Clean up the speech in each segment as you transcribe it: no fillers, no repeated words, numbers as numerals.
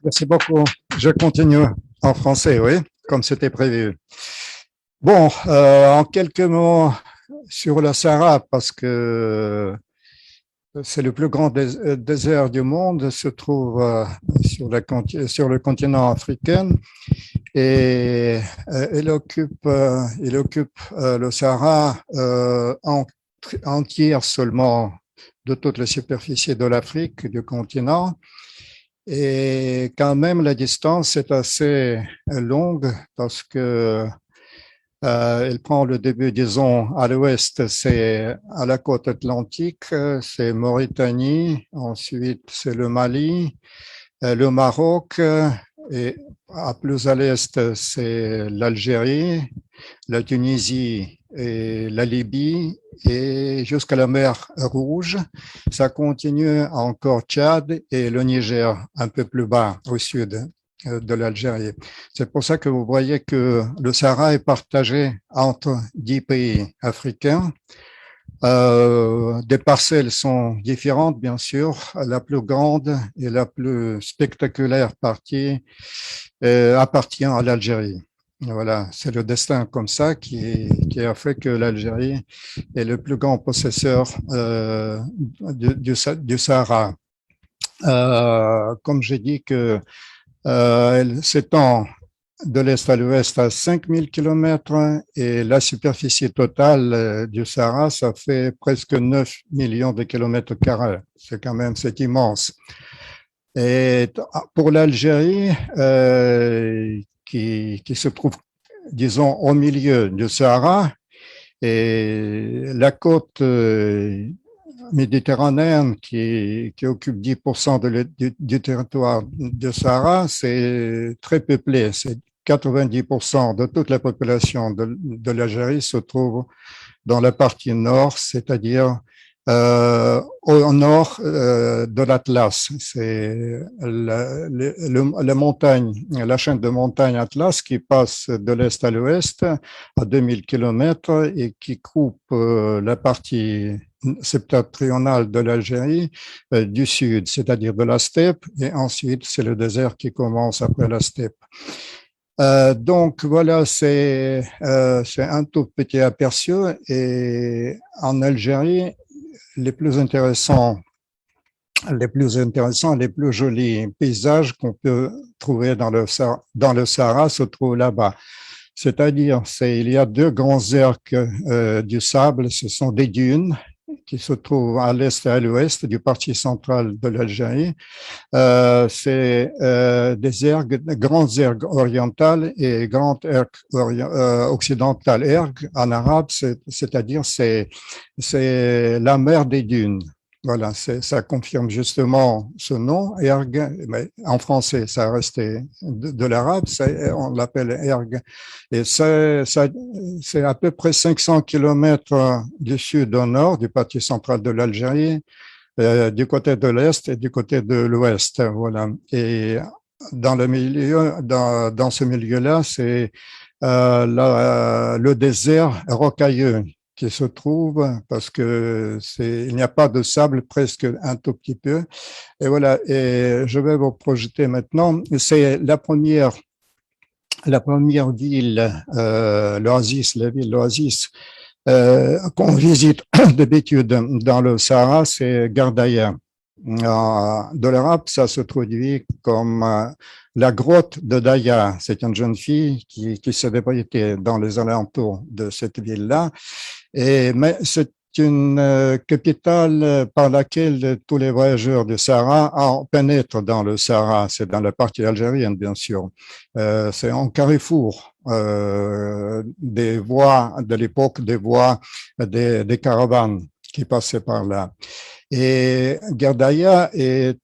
Merci beaucoup. Je continue en français, oui, comme c'était prévu. Bon, en quelques mots sur le Sahara, parce que c'est le plus grand désert du monde, se trouve sur le continent africain et il occupe le Sahara entière seulement de toute la superficie de l'Afrique, du continent. Et quand même, la distance est assez longue parce que elle prend le début, disons, à l'ouest, c'est à la côte atlantique, c'est Mauritanie, ensuite c'est le Mali, le Maroc, et à plus à l'est, c'est l'Algérie, la Tunisie et la Libye, et jusqu'à la mer Rouge. Ça continue encore Tchad et le Niger, un peu plus bas au sud de l'Algérie. C'est pour ça que vous voyez que le Sahara est partagé entre 10 pays africains. Des parcelles sont différentes, bien sûr. La plus grande et la plus spectaculaire partie appartient à l'Algérie. Voilà, c'est le destin comme ça qui a fait que l'Algérie est le plus grand possesseur du Sahara. Comme j'ai dit que elle s'étend de l'est à l'ouest à 5000 kilomètres et la superficie totale du Sahara, ça fait presque 9 millions de kilomètres carrés. C'est immense. Et pour l'Algérie, qui se trouve, disons, au milieu du Sahara, et la côte méditerranéenne qui occupe 10% du territoire du Sahara, c'est très peuplé. C'est 90% de toute la population de l'Algérie se trouve dans la partie nord, c'est-à-dire au nord de l'Atlas. C'est la montagne, la chaîne de montagnes Atlas qui passe de l'est à l'ouest à 2000 kilomètres et qui coupe la partie septentrionale de l'Algérie du sud, c'est-à-dire de la steppe, et ensuite c'est le désert qui commence après la steppe. Donc voilà, c'est un tout petit aperçu. Et en Algérie, les plus intéressants, les plus jolis paysages qu'on peut trouver dans le Sahara se trouvent là-bas. C'est-à-dire, il y a deux grands cercles du sable, ce sont des dunes qui se trouvent à l'est et à l'ouest du partie centrale de l'Algérie. C'est des ergues, grandes ergues orientales et grandes ergues occidentales. Ergue en arabe, c'est-à-dire c'est la mer des dunes. Voilà, ça confirme justement ce nom, ergue, mais en français, ça restait de l'arabe, on l'appelle ergue. Et c'est à peu près 500 kilomètres du sud au nord, du partie central de l'Algérie, du côté de l'Est et du côté de l'Ouest. Voilà. Et dans le milieu, dans ce milieu-là, c'est le désert rocailleux qui se trouve parce que il n'y a pas de sable, presque un tout petit peu. Et voilà. Et je vais vous projeter maintenant. C'est la première ville, l'Oasis, la ville l'Oasis, qu'on visite d'habitude dans le Sahara, c'est Gardaïa. De l'arabe, ça se traduit comme la grotte de Daya. C'est une jeune fille qui s'est débrouillée dans les alentours de cette ville-là. Mais c'est une capitale par laquelle tous les voyageurs du Sahara pénètrent dans le Sahara. C'est dans la partie algérienne, bien sûr. C'est un carrefour des voies de l'époque, des voies des caravanes qui passaient par là. Et Gardaïa est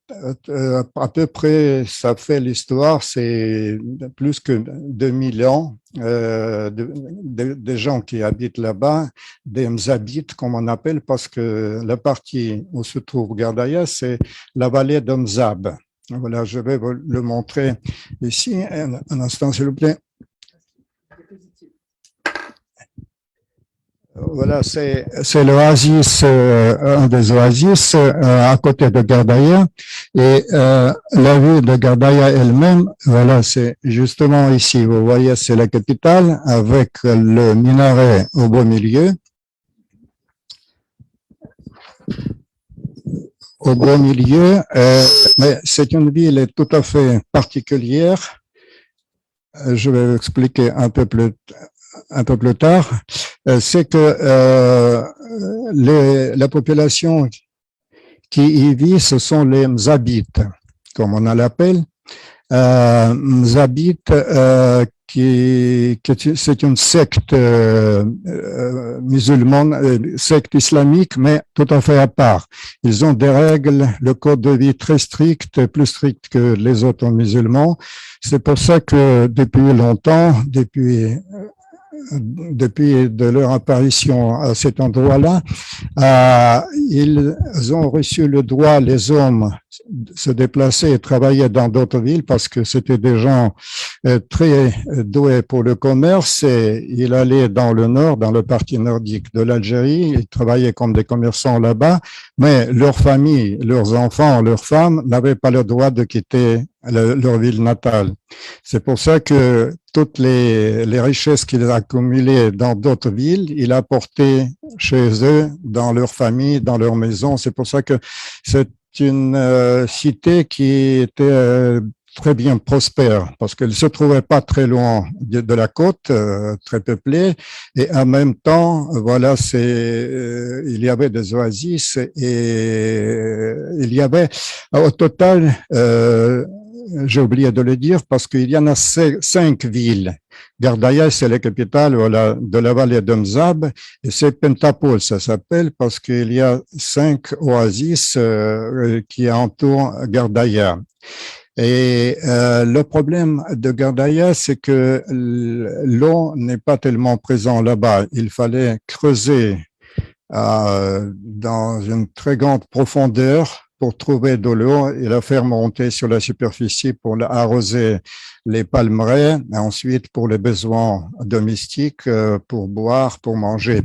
à peu près, ça fait l'histoire, c'est plus que 2000 ans, des gens qui habitent là-bas, des Mzabites, comme on appelle, parce que la partie où se trouve Gardaïa, c'est la vallée de Mzab. Voilà, je vais vous le montrer ici. Un instant, s'il vous plaît. Voilà, c'est l'oasis, un des oasis à côté de Gardaïa. Et la ville de Gardaïa elle-même, voilà, c'est justement ici. Vous voyez, c'est la capitale avec le minaret au beau milieu. Au beau milieu, mais c'est une ville tout à fait particulière. Je vais expliquer un peu plus tard. C'est que la population qui y vit, ce sont les Mzabites, comme on l'appelle. Mzabites, c'est une secte musulmane, secte islamique, mais tout à fait à part. Ils ont des règles, le code de vie très strict, plus strict que les autres musulmans. C'est pour ça que depuis longtemps, depuis de leur apparition à cet endroit-là, ils ont reçu le droit, les hommes, de se déplacer et travailler dans d'autres villes parce que c'était des gens très doués pour le commerce et ils allaient dans le nord, dans le parti nordique de l'Algérie, ils travaillaient comme des commerçants là-bas, mais leurs familles, leurs enfants, leurs femmes n'avaient pas le droit de quitter leur ville natale. C'est pour ça que toutes les richesses qu'il a accumulées dans d'autres villes, il a apporté chez eux, dans leur famille, dans leur maison. C'est pour ça que c'est une cité qui était très bien prospère parce qu'elle se trouvait pas très loin de la côte, très peuplée, et en même temps, voilà, il y avait des oasis et il y avait au total j'ai oublié de le dire parce qu'il y en a 5 villes. Gardaïa, c'est la capitale voilà, de la vallée de Mzab et c'est Pentapole, ça s'appelle parce qu'il y a 5 oasis qui entourent Gardaïa. Et le problème de Gardaïa, c'est que l'eau n'est pas tellement présente là-bas. Il fallait creuser dans une très grande profondeur pour trouver de l'eau et la faire monter sur la superficie pour arroser les palmeraies, et ensuite pour les besoins domestiques, pour boire, pour manger.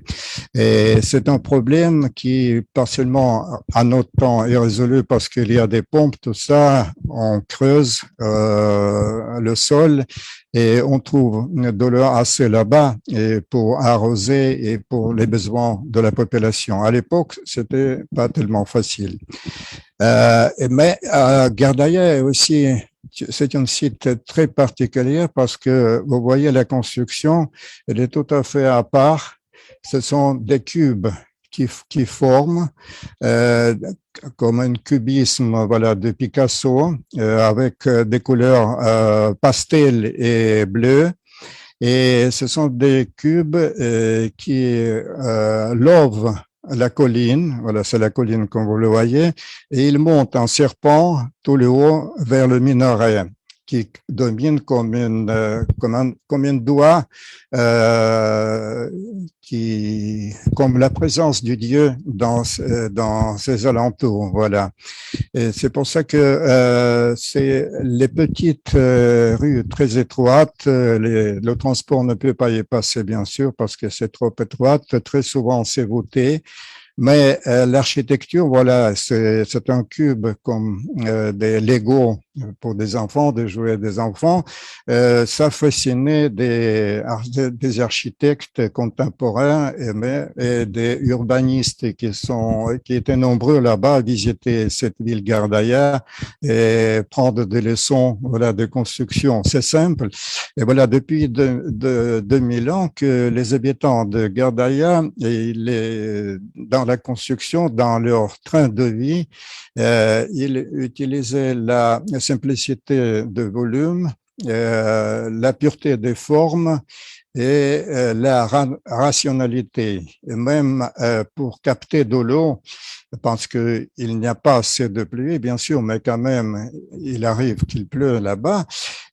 Et c'est un problème qui, pas seulement à notre temps, est résolu parce qu'il y a des pompes, tout ça, on creuse le sol et on trouve de l'eau assez là-bas et pour arroser et pour les besoins de la population. À l'époque, c'était pas tellement facile. Mais Gardaïa est aussi, c'est un site très particulier parce que vous voyez la construction, elle est tout à fait à part. Ce sont des cubes qui forment comme un cubisme voilà, de Picasso avec des couleurs pastel et bleu. Et ce sont des cubes qui lovent la colline, voilà, c'est la colline comme vous le voyez, et il monte en serpent tout le haut vers le minaret qui domine comme un doigt, comme la présence du Dieu dans ses alentours, voilà. Et c'est pour ça que c'est les petites rues très étroites, le transport ne peut pas y passer bien sûr parce que c'est trop étroite, très souvent c'est voûté. Mais l'architecture, voilà, c'est un cube comme des Lego pour des enfants, des jouets des enfants. Ça fascinait des architectes contemporains et des urbanistes qui étaient nombreux là-bas à visiter cette ville Gardaïa et prendre des leçons voilà, de construction. C'est simple. Et voilà, depuis 2000 ans que les habitants de Gardaïa et dans la construction, dans leur train de vie, ils utilisaient la simplicité de volume, la pureté des formes et la rationalité. Et même pour capter de l'eau, parce qu'il n'y a pas assez de pluie, bien sûr, mais quand même, il arrive qu'il pleut là-bas.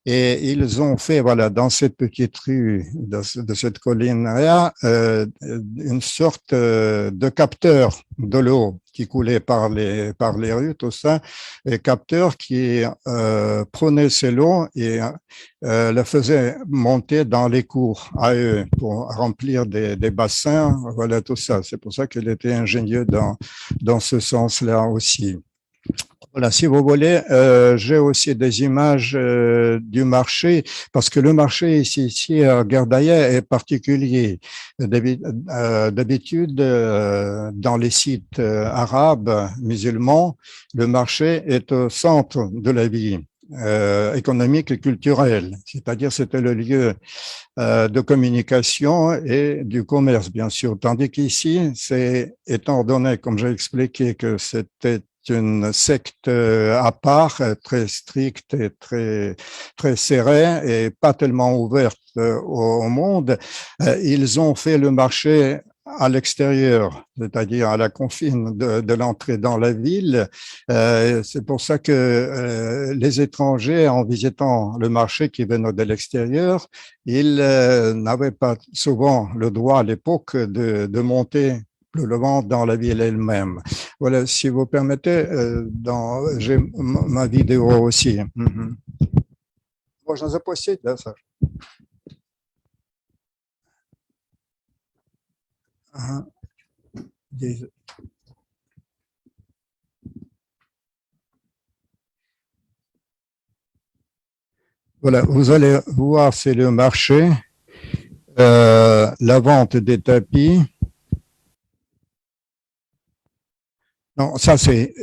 Et ils ont fait, voilà, dans cette petite rue de cette colline-là, une sorte de capteur de l'eau qui coulait par les rues, tout ça, et capteur qui prenait ces lots et le faisait monter dans les cours à eux pour remplir des bassins, voilà tout ça. C'est pour ça qu'il était ingénieux dans ce sens-là aussi. Voilà, si vous voulez, j'ai aussi des images du marché, parce que le marché ici à Gardaïa est particulier. D'habitude, dans les sites arabes, musulmans, le marché est au centre de la vie économique et culturelle, c'est-à-dire c'était le lieu de communication et du commerce, bien sûr. Tandis qu'ici, c'est étant donné, comme j'ai expliqué, que c'était une secte à part, très stricte et très serrée et pas tellement ouverte au monde, ils ont fait le marché à l'extérieur, c'est-à-dire à la confine de l'entrée dans la ville. C'est pour ça que les étrangers, en visitant le marché qui venaient de l'extérieur, ils n'avaient pas souvent le droit à l'époque de monter plus loin dans la ville elle-même. Voilà, si vous permettez, j'ai ma vidéo aussi. Можно запустить, да, Саш? Ага. Voilà, vous allez voir, c'est le marché, la vente des tapis. Non, ça c'est,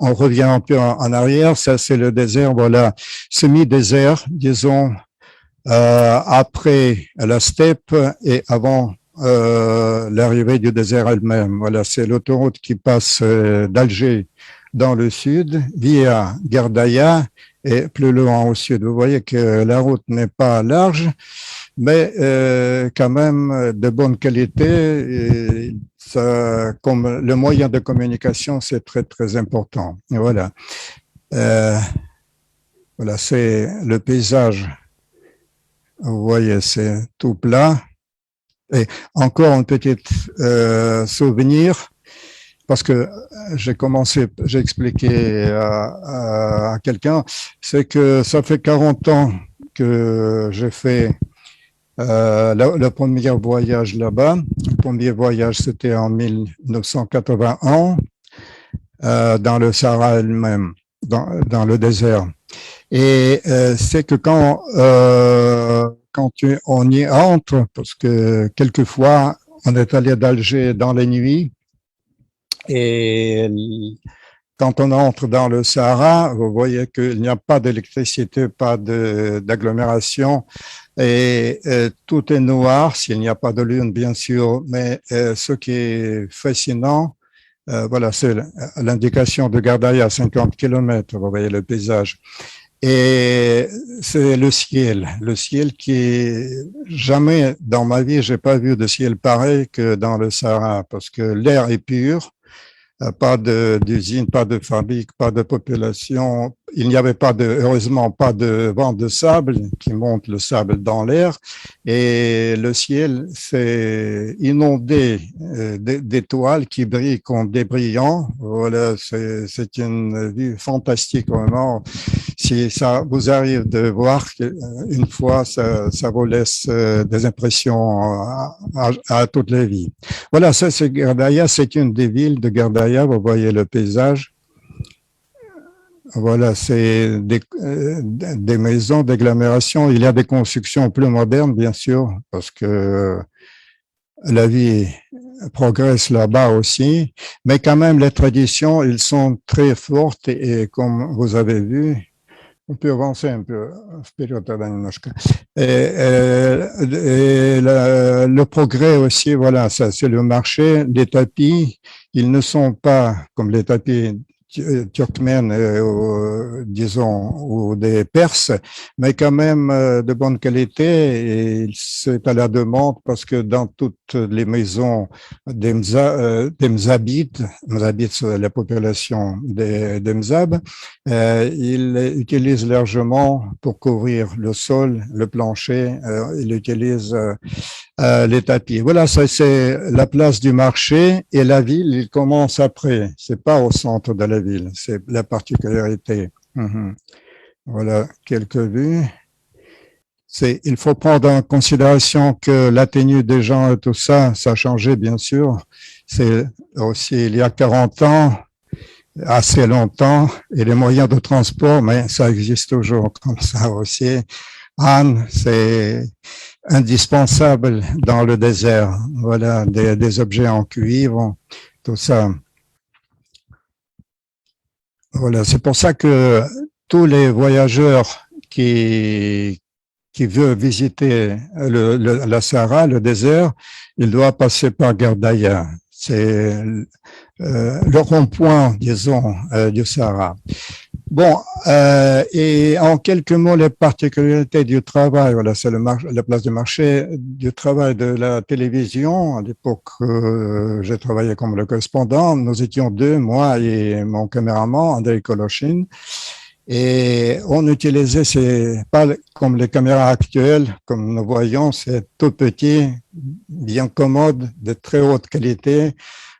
on revient un peu en arrière, ça c'est le désert, voilà, semi-désert, disons, après la steppe et avant l'arrivée du désert elle-même. Voilà, c'est l'autoroute qui passe d'Alger dans le sud via Gardaïa et plus loin au sud. Vous voyez que la route n'est pas large, mais quand même de bonne qualité. Et ça, comme le moyen de communication, c'est très important. Et voilà. Euh, voilà, c'est le paysage. Vous voyez, c'est tout plat. Et encore une petite souvenir, parce que j'ai expliqué à quelqu'un, c'est que ça fait 40 ans que j'ai fait le premier voyage là-bas. Le premier voyage, c'était en 1981, dans le Sahara elle-même, dans le désert. Et c'est que on y entre, parce que quelquefois, on est allé d'Alger dans la nuit, et quand on entre dans le Sahara, vous voyez qu'il n'y a pas d'électricité, pas d'agglomération, et tout est noir, s'il n'y a pas de lune, bien sûr, mais ce qui est fascinant, voilà, c'est l'indication de Gardaïa à 50 km, vous voyez le paysage. Et c'est le ciel qui jamais dans ma vie j'ai pas vu de ciel pareil que dans le Sahara, parce que l'air est pur, pas d'usine, pas de fabrique, pas de population. Il n'y avait heureusement pas de vent de sable qui monte le sable dans l'air. Et le ciel s'est inondé d'étoiles qui brillent comme des brillants. Voilà, c'est une vue fantastique vraiment. Si ça vous arrive de voir une fois, ça vous laisse des impressions à toute la vie. Voilà, ça c'est Gardaïa, c'est une des villes de Gardaïa, vous voyez le paysage. Voilà, c'est des maisons d'agglomération. Il y a des constructions plus modernes, bien sûr, parce que la vie progresse là-bas aussi. Mais quand même, les traditions, elles sont très fortes et comme vous avez vu, on peut avancer un peu. Le progrès aussi, voilà, ça c'est le marché. Les tapis, ils ne sont pas comme les tapis turkmènes, disons, ou des Perses, mais quand même de bonne qualité. Et c'est à la demande parce que dans toutes les maisons des Mzabites, c'est la population des Mzab, ils utilisent largement pour couvrir le sol, le plancher, ils utilisent les tapis. Voilà, ça c'est la place du marché et la ville, il commence après. C'est pas au centre de la ville, c'est la particularité. Voilà quelques vues. Il faut prendre en considération que la tenue des gens et tout ça, ça a changé bien sûr. C'est aussi il y a 40 ans, assez longtemps, et les moyens de transport, mais ça existe toujours comme ça aussi. Anne, c'est indispensable dans le désert. Voilà, des objets en cuivre, tout ça. Voilà, c'est pour ça que tous les voyageurs qui veulent visiter la Sahara, le désert, ils doivent passer par Gardaïa. C'est le rond-point, disons, du Sahara. Bon, et en quelques mots, les particularités du travail, voilà, c'est la place du marché, du travail de la télévision. À l'époque, j'ai travaillé comme le correspondant. Nous étions deux, moi et mon caméraman, Andrei Koloshin. Et on utilisait, c'est pas comme les caméras actuelles, comme nous voyons, c'est tout petit, bien commode, de très haute qualité.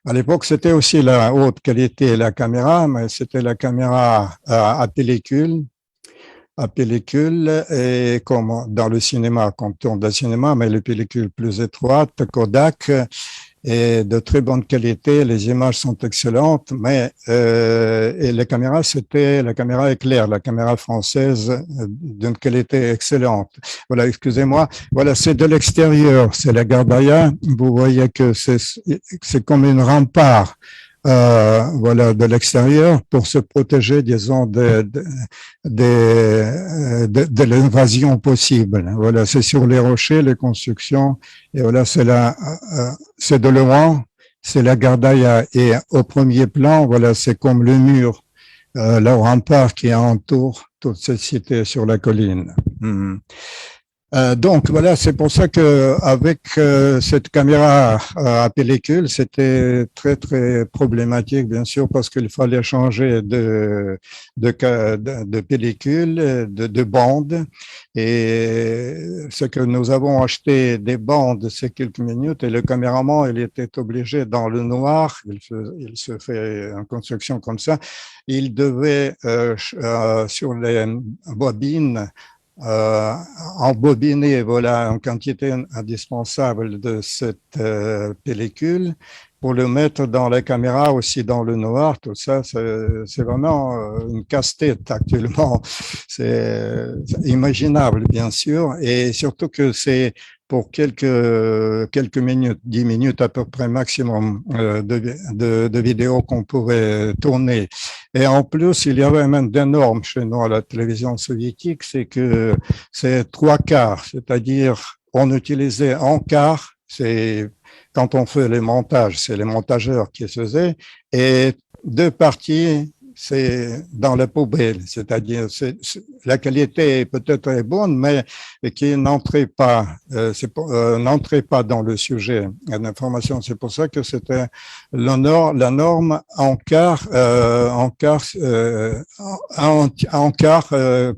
À l'époque, c'était aussi la haute qualité la caméra, mais c'était la caméra à pellicule, et comme dans le cinéma, quand on tourne dans le cinéma, mais les pellicules plus étroites, Kodak, et de très bonne qualité, les images sont excellentes, mais et la caméra, c'était la caméra éclair, la caméra française d'une qualité excellente. Voilà, excusez-moi. Voilà, c'est de l'extérieur, c'est la Gardaïa. Vous voyez que c'est comme une rempart. Voilà, de l'extérieur pour se protéger, disons, de l'invasion possible. Voilà, c'est sur les rochers, les constructions, et voilà, c'est de loin, c'est la Gardaïa, et au premier plan, voilà, c'est comme le mur, le rempart qui entoure toute cette cité sur la colline. Donc voilà, c'est pour ça que avec cette caméra à pellicule, c'était très très problématique bien sûr parce qu'il fallait changer de pellicule, de bande. Et ce que nous avons acheté des bandes, c'est quelques minutes et le caméraman, il était obligé dans le noir, il se fait en construction comme ça, il devait sur les bobines embobiner voilà en quantité indispensable de cette pellicule pour le mettre dans la caméra aussi dans le noir. Tout ça, c'est vraiment une casse-tête actuellement. C'est imaginable bien sûr, et surtout que c'est pour quelques minutes, 10 minutes à peu près maximum de vidéos qu'on pouvait tourner. Et en plus, il y avait même des normes chez nous à la télévision soviétique, c'est que c'est 3/4, c'est-à-dire on utilisait un quart, c'est quand on fait les montages, c'est les montageurs qui faisaient, et 2 parties, c'est dans la poubelle, c'est-à-dire la qualité peut-être est bonne, mais qui n'entrait pas, n'entrait pas dans le sujet d'information. C'est pour ça que c'était la norme en quart,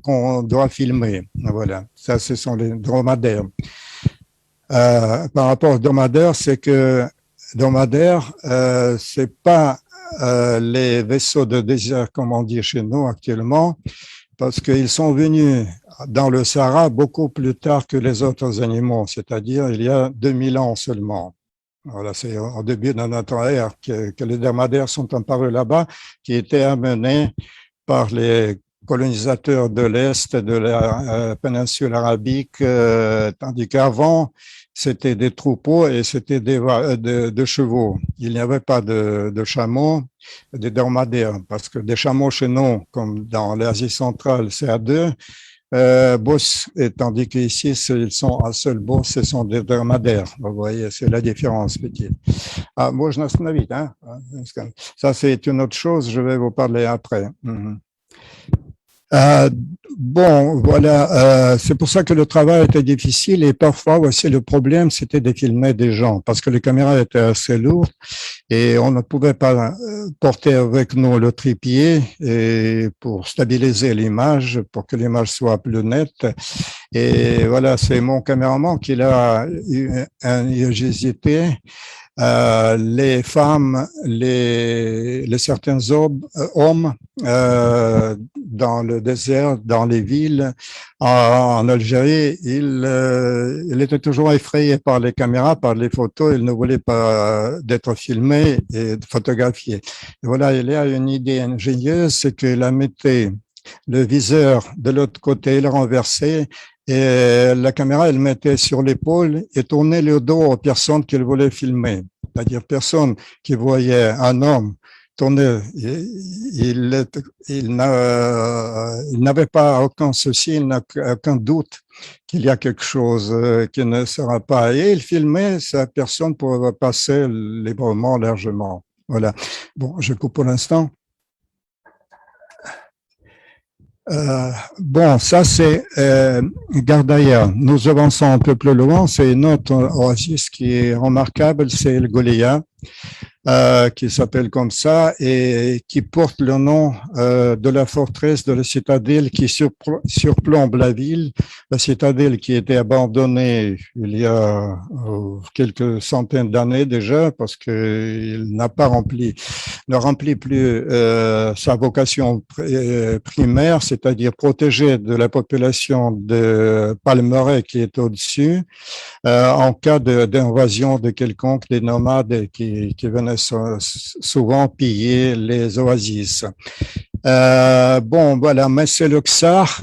qu'on doit filmer. Voilà, ça, ce sont les dromadaires. Par rapport aux dromadaires, c'est que dromadaires, c'est pas les vaisseaux de désert, comme on dit chez nous actuellement, parce qu'ils sont venus dans le Sahara beaucoup plus tard que les autres animaux, c'est-à-dire il y a 2000 ans seulement. Voilà, c'est au début de notre ère que les dromadaires sont apparus là-bas, qui étaient amenés par les colonisateurs de l'Est de la péninsule arabique, tandis qu'avant, c'était des troupeaux et c'était de chevaux. Il n'y avait pas de chameaux, des dromadaires, parce que des chameaux chez nous, comme dans l'Asie centrale, c'est à deux. bosses, et tandis qu'ici, ils sont à seul boss, ce sont des dromadaires. Vous voyez, c'est la différence petite. Ah, можно остановить, hein? Ça, c'est une autre chose, je vais vous parler après. Euh, bon, voilà, c'est pour ça que le travail était difficile et parfois aussi le problème, c'était de filmer des gens parce que les caméras étaient assez lourdes et on ne pouvait pas porter avec nous le trépied et pour stabiliser l'image, pour que l'image soit plus nette. Et voilà, c'est mon caméraman qui a eu une hésité. Les femmes, certains hommes dans le désert, dans les villes, en Algérie, il était toujours effrayé par les caméras, par les photos. Il ne voulait pas d'être filmé et photographié. Et voilà, il y a une idée ingénieuse, c'est qu'il a mis le viseur de l'autre côté, il renversé. Et la caméra, elle mettait sur l'épaule et tournait le dos aux personnes qu'il voulait filmer. C'est-à-dire personne qui voyait un homme tourner, il n'avait pas aucun souci, il n'a aucun doute qu'il y a quelque chose qui ne sera pas. Et il filmait, sa personne pouvait passer librement, largement. Voilà. Bon, je coupe pour l'instant. Bon, ça c'est Gardaïa. Nous avançons un peu plus loin. C'est une autre oasis qui est remarquable, c'est le Gholéa. Qui s'appelle comme ça et qui porte le nom de la forteresse de la citadelle qui surplombe la ville. La citadelle qui était abandonnée il y a quelques centaines d'années déjà parce qu'il ne remplit plus sa vocation primaire, c'est-à-dire protéger de la population de Palmeraie qui est au-dessus en cas d'invasion de quelconque des nomades qui venaient souvent piller les oasis. Bon, voilà, mais c'est le Ksar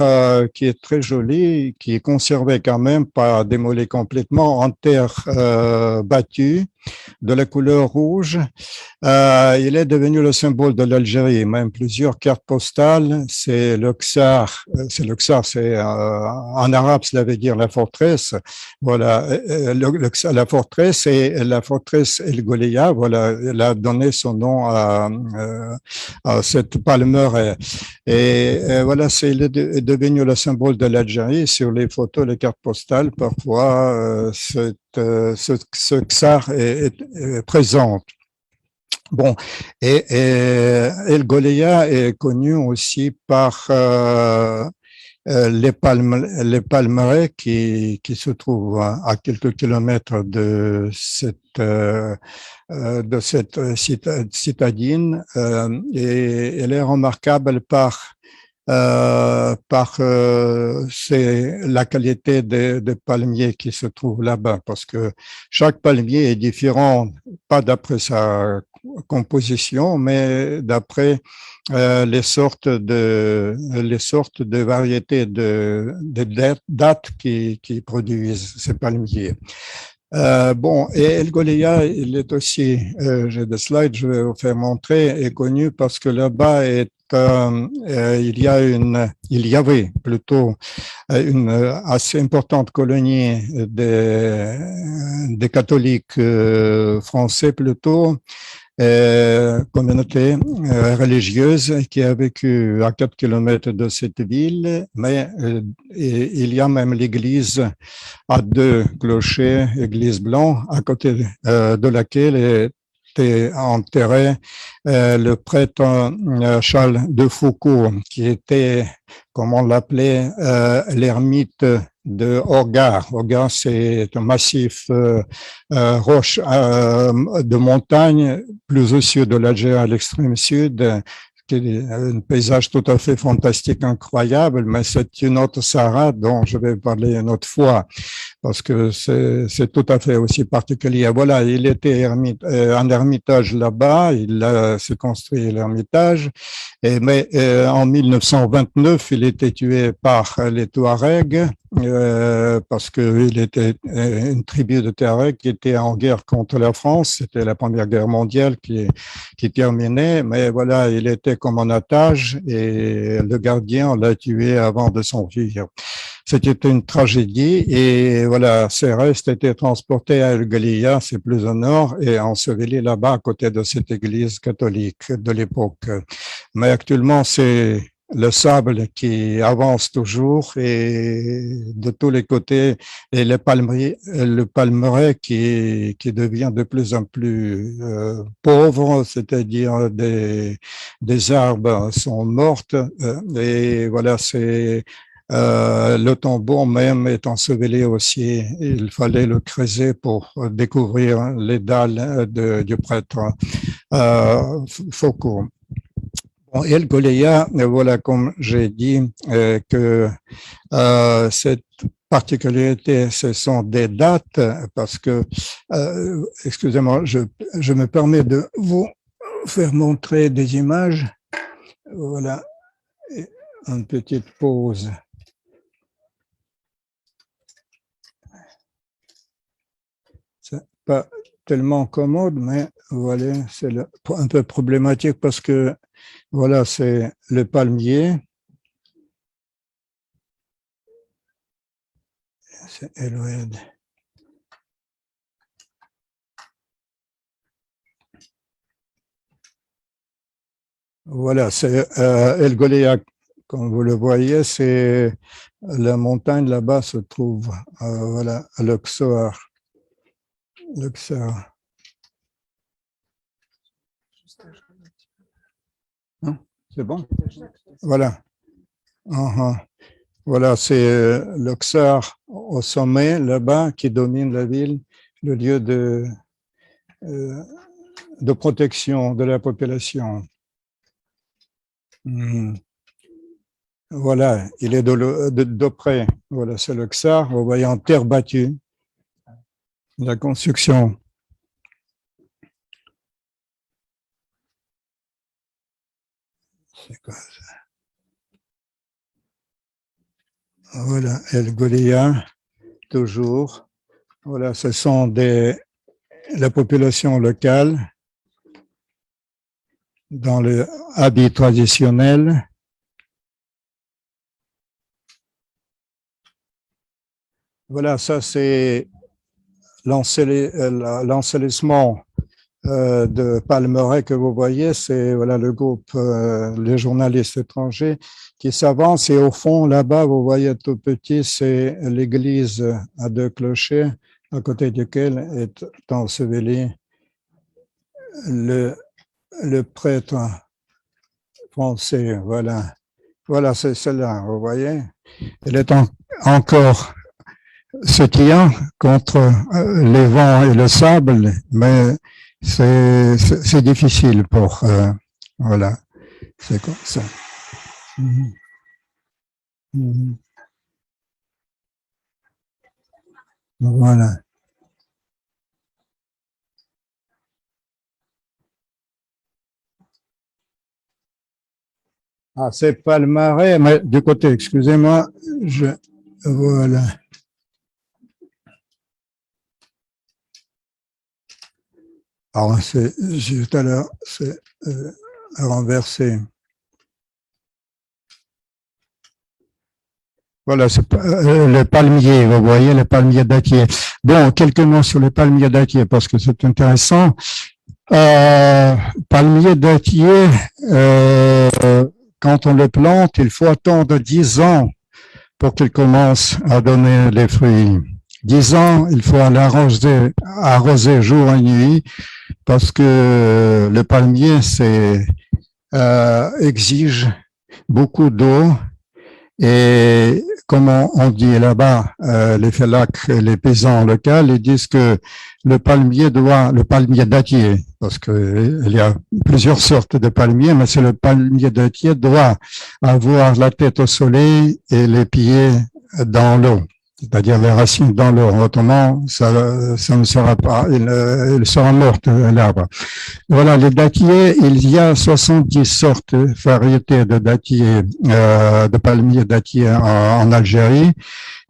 qui est très joli, qui est conservé quand même, pas démoli complètement, en terre battue, de la couleur rouge. Il est devenu le symbole de l'Algérie, même plusieurs cartes postales. C'est le Ksar, c'est en arabe, cela veut dire la forteresse. Voilà, la forteresse et la forteresse El Gholéa, voilà, elle a donné son nom à cette palmeraie. Et voilà, c'est devenu le symbole de l'Algérie. Sur les photos, les cartes postales, parfois, ce Ksar est présente. Bon, et El Gholéa est connu aussi par les palmeraies qui se trouvent à quelques kilomètres de cette citadine et elle est remarquable par c'est la qualité des palmiers qui se trouvent là-bas parce que chaque palmier est différent, pas d'après sa composition, mais d'après les sortes de variétés de dattes qui produisent ces palmiers. Bon, et El Gholéa, il est aussi, j'ai des slides, je vais vous faire montrer, est connu parce que là-bas il y avait plutôt une assez importante colonie des catholiques français plutôt, communauté religieuse qui a vécu à 4 kilomètres de cette ville, mais il y a même l'église à 2 clochers, église blanc, à côté de laquelle était enterré le prêtre Charles de Foucault, qui était, comme on l'appelait, l'ermite de Orgar. Orgar, c'est un massif roche de montagne, plus au sud de l'Algérie, à l'extrême sud, qui est un paysage tout à fait fantastique, incroyable, mais c'est une autre Sahara dont je vais parler une autre fois. parce que c'est tout à fait aussi particulier. Voilà, il était un ermitage là-bas, s'est construit l'ermitage, mais en 1929, il était tué par les Touaregs, parce qu'il était une tribu de Touaregs qui était en guerre contre la France. C'était la Première Guerre mondiale qui terminait, mais voilà, il était comme en otage et le gardien l'a tué avant de s'enfuir. C'était une tragédie et voilà, ses restes étaient transportés à El Ghalia, c'est plus au nord, et ensevelis là-bas à côté de cette église catholique de l'époque. Mais actuellement, c'est le sable qui avance toujours et de tous les côtés, et le palmeraie qui devient de plus en plus pauvre, c'est-à-dire des arbres sont mortes, et voilà, le tombeau même est enseveli aussi. Il fallait le creuser pour découvrir les dalles du prêtre Foucault. Bon, El Ghalia, voilà, comme j'ai dit, que cette particularité, ce sont des dates, parce que, excusez-moi, je me permets de vous faire montrer des images. Voilà, une petite pause. C'est pas tellement commode, mais voilà, c'est un peu problématique parce que voilà, c'est le palmier. C'est Eloed. Voilà, c'est El Ghalia, comme vous le voyez, c'est la montagne là-bas se trouve, voilà, à Luxor. C'est bon? Voilà. Voilà, c'est Luxor au sommet, là-bas, qui domine la ville, le lieu de protection de la population. Voilà, il est de près. Voilà, c'est Luxor, vous voyez en terre battue, la construction. C'est quoi ça? Voilà, El Ghalia, toujours. Voilà, ce sont la population locale dans le habit traditionnel. Voilà, ça c'est l'ensevelissement de palmeraie que vous voyez, c'est voilà le groupe, les journalistes étrangers qui s'avancent, et au fond là-bas, vous voyez tout petit, c'est l'église à 2 clochers à côté duquel est enseveli le prêtre français. Voilà, voilà, c'est celle-là, vous voyez. Elle est encore se tient contre les vents et le sable, mais c'est difficile pour voilà, c'est comme ça. Voilà. Ah, c'est pas le marais, mais du côté, excusez-moi, voilà. Alors, c'est juste à l'heure, c'est renversé. Voilà, c'est le palmier, vous voyez, le palmier dattier. Bon, quelques mots sur les palmiers dattiers, parce que c'est intéressant. Palmier dattier, quand on le plante, il faut attendre 10 ans pour qu'il commence à donner les fruits. 10 ans, il faut arroser jour et nuit, parce que le palmier exige beaucoup d'eau, et comme on dit là-bas, les Félacs, les paysans locaux, ils disent que le palmier dattier, parce qu'il y a plusieurs sortes de palmiers, mais c'est le palmier dattier doit avoir la tête au soleil et les pieds dans l'eau. c'est-à-dire les racines dans l'eau. Autrement, ça ne sera pas, il sera morte, l'arbre. Voilà, les dattiers, il y a 70 sortes, variétés de dattiers, de palmiers dattiers en Algérie.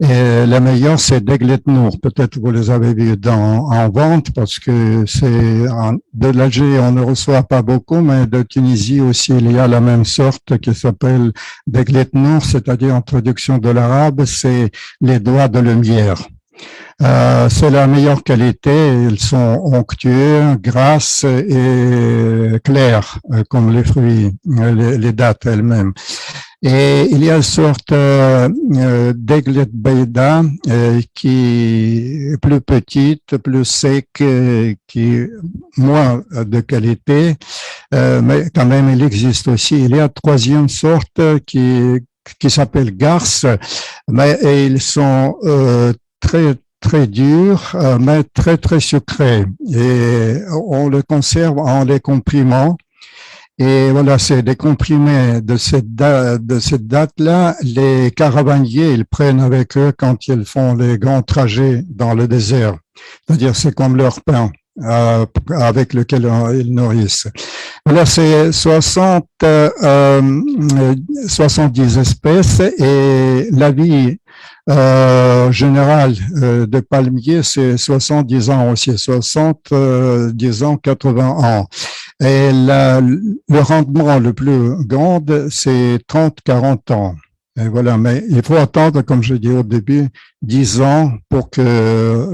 Et la meilleure, c'est Deglet Nour. Peut-être vous les avez vus en vente parce que de l'Algérie, on ne reçoit pas beaucoup, mais de Tunisie aussi, il y a la même sorte qui s'appelle Deglet Nour, c'est-à-dire en traduction de l'arabe, c'est les doigts de lumière. C'est la meilleure qualité. Ils sont onctueux, grasses et clairs, comme les fruits, les dattes elles-mêmes. Et il y a une sorte d'Eglet Beida qui est plus petite, plus sec, qui est moins de qualité, mais quand même il existe aussi. Il y a une troisième sorte qui s'appelle Garce, mais ils sont très durs, mais très sucrés. Et on le conserve en les comprimant. Et voilà, c'est des comprimés de cette date-là. Les caravaniers, ils prennent avec eux quand ils font les grands trajets dans le désert. C'est-à-dire, c'est comme leur pain avec lequel ils nourrissent. Voilà, c'est 70 espèces et la vie générale de palmier, c'est 70 ans aussi, 70 ans, 80 ans. Et le rendement le plus grand, c'est 30-40 ans. Et voilà, mais il faut attendre, comme je dis au début, 10 ans pour que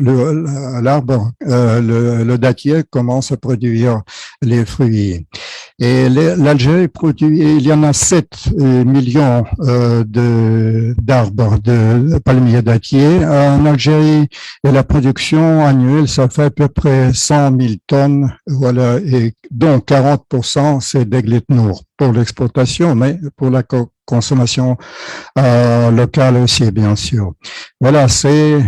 l'arbre, le dattier commence à produire les fruits. Et l'Algérie produit, il y en a 7 millions d'arbres, de palmiers dattiers en Algérie, et la production annuelle, ça fait à peu près 100 000 tonnes, voilà, et dont 40% c'est d'Eglet Nour pour l'exportation, mais pour la consommation locale aussi, bien sûr. Voilà, c'est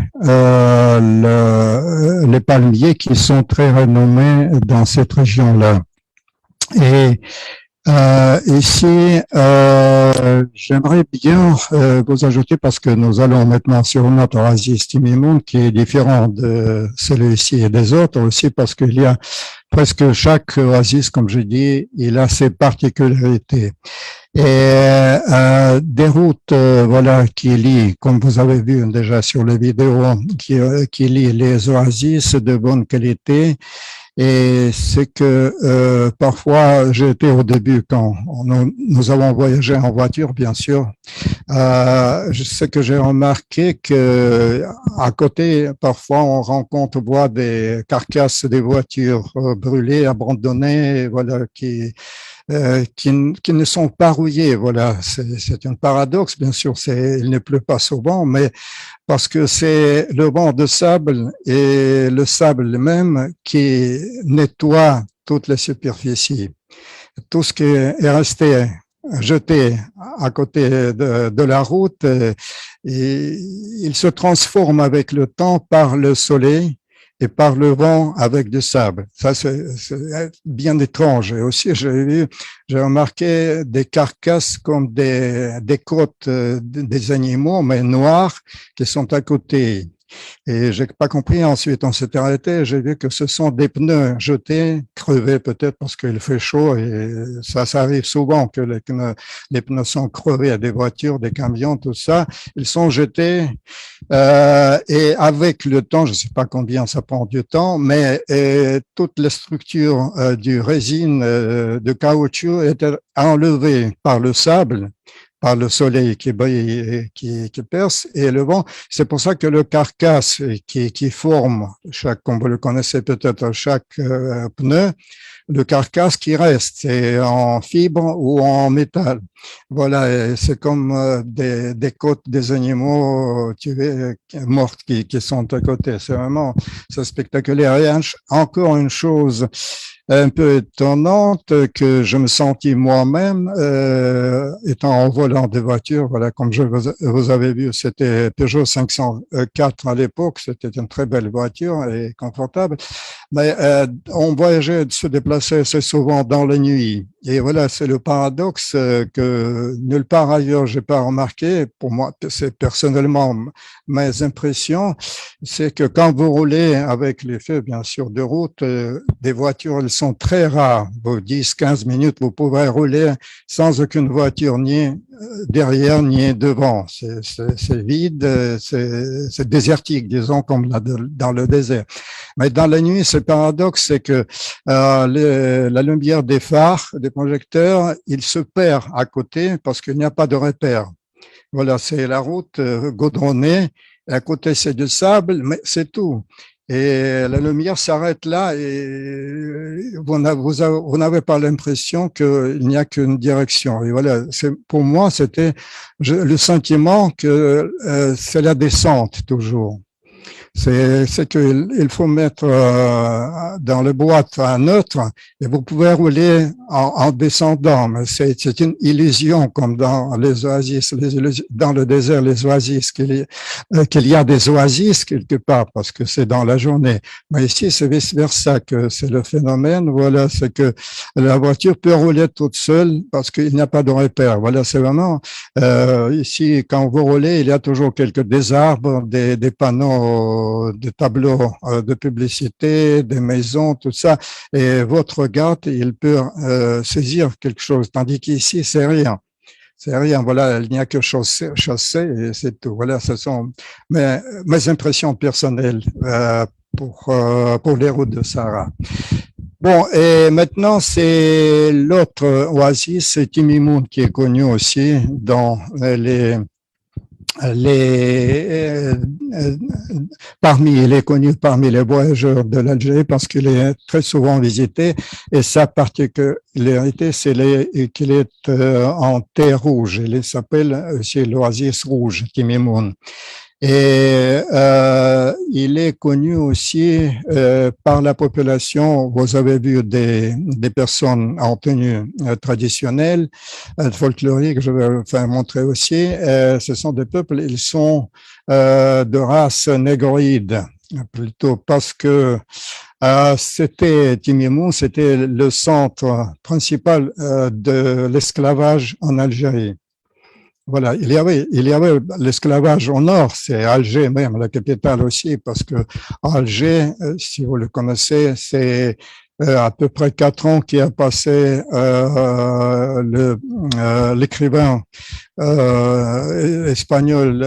les palmiers qui sont très renommés dans cette région-là. Et ici, j'aimerais bien vous ajouter, parce que nous allons maintenant sur notre oasis Timimoun qui est différent de celui-ci et des autres, aussi parce qu'il y a presque chaque oasis, comme je dis, il a ses particularités. Et des routes, voilà, qui lient, comme vous avez vu déjà sur les vidéos, qui lient les oasis de bonne qualité. Et c'est que parfois, j'étais au début quand nous avons voyagé en voiture, bien sûr. Je sais que j'ai remarqué que à côté, parfois, on voit des carcasses des voitures brûlées, abandonnées, voilà, qui ne sont pas rouillées. Voilà, c'est un paradoxe, bien sûr. Il ne pleut pas souvent, mais parce que c'est le vent de sable et le sable même qui nettoie toute la superficie. Tout ce qui est resté jeté à côté de la route, et il se transforme avec le temps par le soleil et par le vent avec du sable. Ça, c'est bien étrange. Et aussi, j'ai remarqué des carcasses comme des côtes des animaux, mais noires, qui sont à côté. Et j'ai pas compris. Ensuite, on s'est arrêté. J'ai vu que ce sont des pneus jetés, crevés peut-être parce qu'il fait chaud. Et ça arrive souvent que les pneus sont crevés à des voitures, des camions, tout ça. Ils sont jetés. Et avec le temps, je ne sais pas combien ça prend du temps, mais toute la structure du résine de caoutchouc était enlevée par le sable, par le soleil qui perce et le vent. C'est pour ça que le carcasse qui forme comme vous le connaissez peut-être, chaque pneu, le carcasse qui reste, c'est en fibre ou en métal. Voilà, c'est comme des côtes des animaux tués, morts qui sont à côté. C'est spectaculaire. Et encore une chose un peu étonnante que je me sentis moi-même étant en volant des voitures. Voilà, comme vous avez vu, c'était Peugeot 504 à l'époque. C'était une très belle voiture et confortable. Mais on voyageait, se déplaçait assez souvent dans la nuit. Et voilà, c'est le paradoxe que que nulle part ailleurs j'ai pas remarqué. Pour moi, c'est personnellement mes impressions, c'est que quand vous roulez avec les feux, bien sûr, de route, des voitures, elles sont très rares. Vos 10, 15 minutes, vous pouvez rouler sans aucune voiture, ni derrière, ni devant. C'est vide, c'est désertique, disons, comme dans le désert. Mais dans la nuit, ce paradoxe, c'est que la lumière des phares, des projecteurs, il se perd à côté parce qu'il n'y a pas de repère. Voilà, c'est la route goudronnée. À côté, c'est du sable, mais c'est tout. Et la lumière s'arrête là et vous n'avez pas l'impression qu'il n'y a qu'une direction. Et voilà, pour moi, c'était le sentiment que c'est la descente toujours. C'est qu'il faut mettre dans le boîte un neutre et vous pouvez rouler en descendant. Mais c'est une illusion comme dans les oasis, dans le désert, les oasis, qu'il y a des oasis quelque part parce que c'est dans la journée. Mais ici, c'est vice-versa que c'est le phénomène. Voilà, c'est que la voiture peut rouler toute seule parce qu'il n'y a pas de repère. Voilà, c'est vraiment ici, quand vous roulez, il y a toujours des arbres, des panneaux, des tableaux de publicité, des maisons, tout ça, et votre regard, il peut saisir quelque chose, tandis qu'ici, c'est rien. C'est rien, voilà, il n'y a que chaussée et c'est tout. Voilà, ce sont mes impressions personnelles pour les routes de Sahara. Bon, et maintenant, c'est l'autre oasis, c'est Timimoun, qui est connu aussi dans il est connu parmi les voyageurs de l'Algérie parce qu'il est très souvent visité et sa particularité, c'est qu'il est en terre rouge. Il s'appelle aussi l'oasis rouge, Timimoun. Et il est connu aussi par la population. Vous avez vu des personnes en tenue traditionnelle, folklorique, je vais montrer aussi. Ce sont des peuples, ils sont de race négroïde, plutôt parce que Timimoun, c'était le centre principal de l'esclavage en Algérie. Voilà, il y avait l'esclavage au nord, c'est Alger même, la capitale aussi, parce que Alger, si vous le connaissez, c'est à peu près 4 ans qui a passé l'écrivain espagnol,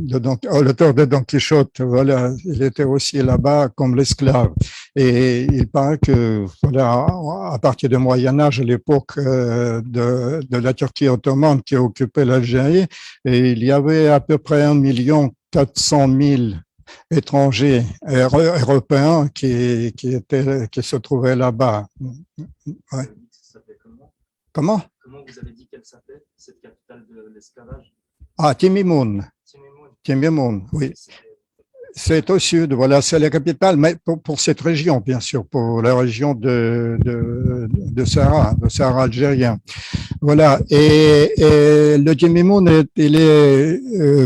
l'auteur de Don Quichotte. Voilà, il était aussi là-bas comme l'esclave. Et il paraît que, voilà, à partir du Moyen-Âge, à l'époque de la Turquie ottomane qui occupait l'Algérie, et il y avait à peu près 1,4 million étrangers européens qui se trouvaient là-bas. Ouais. Comment vous avez dit qu'elle s'appelait, cette capitale de l'esclavage? Ah, Timimoun. Timimoun, oui. C'est au sud, voilà, c'est la capitale, mais pour cette région, bien sûr, pour la région de Sahara, le Sahara algérien. Voilà, et le Timimoun, il est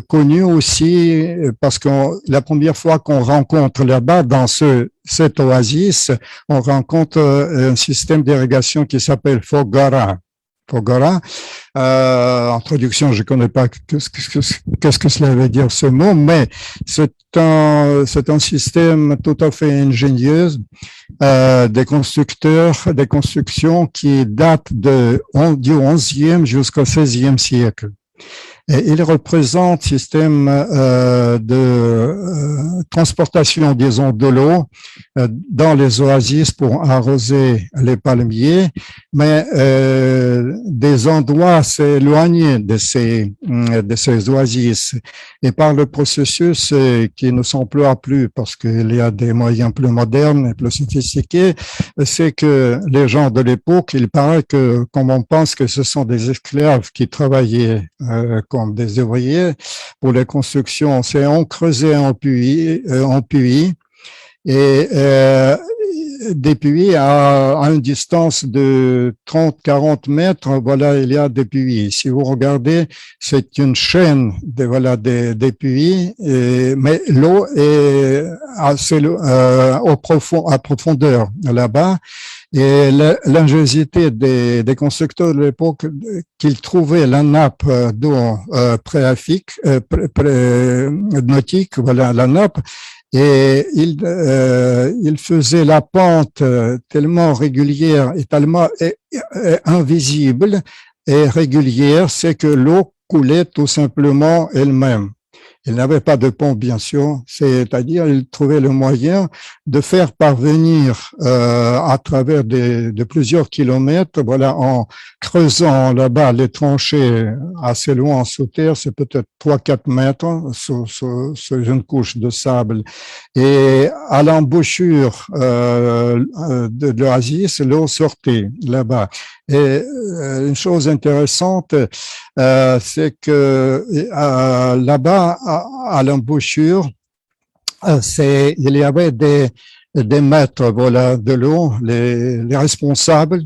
connu aussi parce que la première fois qu'on rencontre là-bas, dans cet oasis, on rencontre un système d'irrigation qui s'appelle Foggara. En traduction, je ne connais pas qu'est-ce que cela veut dire ce mot, mais c'est un système tout à fait ingénieux des constructions qui datent du 11e jusqu'au 16e siècle. Et il représente système de transportation, disons, de l'eau dans les oasis pour arroser les palmiers, mais des endroits assez éloignés de ces oasis. Et par le processus qui ne s'emploie plus parce qu'il y a des moyens plus modernes et plus sophistiqués, c'est que les gens de l'époque, il paraît que, comme on pense que ce sont des esclaves qui travaillaient comme des ouvriers pour les constructions, c'est on creusait un puits et des puits à une distance de 30-40 mètres, voilà, il y a des puits. Si vous regardez, c'est une chaîne des puits, mais l'eau est assez à profondeur là-bas. Et l'ingéniosité des constructeurs de l'époque, qu'ils trouvaient la nappe d'eau nautique, voilà la nappe, et il faisait la pente tellement régulière et tellement invisible et régulière, c'est que l'eau coulait tout simplement elle-même. Il n'avait pas de pont, bien sûr, c'est-à-dire il trouvait le moyen de faire parvenir à travers de plusieurs kilomètres, voilà, en creusant là-bas les tranchées assez loin sous terre, c'est peut-être 3-4 mètres sous une couche de sable. Et à l'embouchure de l'oasis, l'eau sortait là-bas. Et une chose intéressante, c'est que là-bas, à l'embouchure, il y avait des maîtres, voilà, de l'eau, les responsables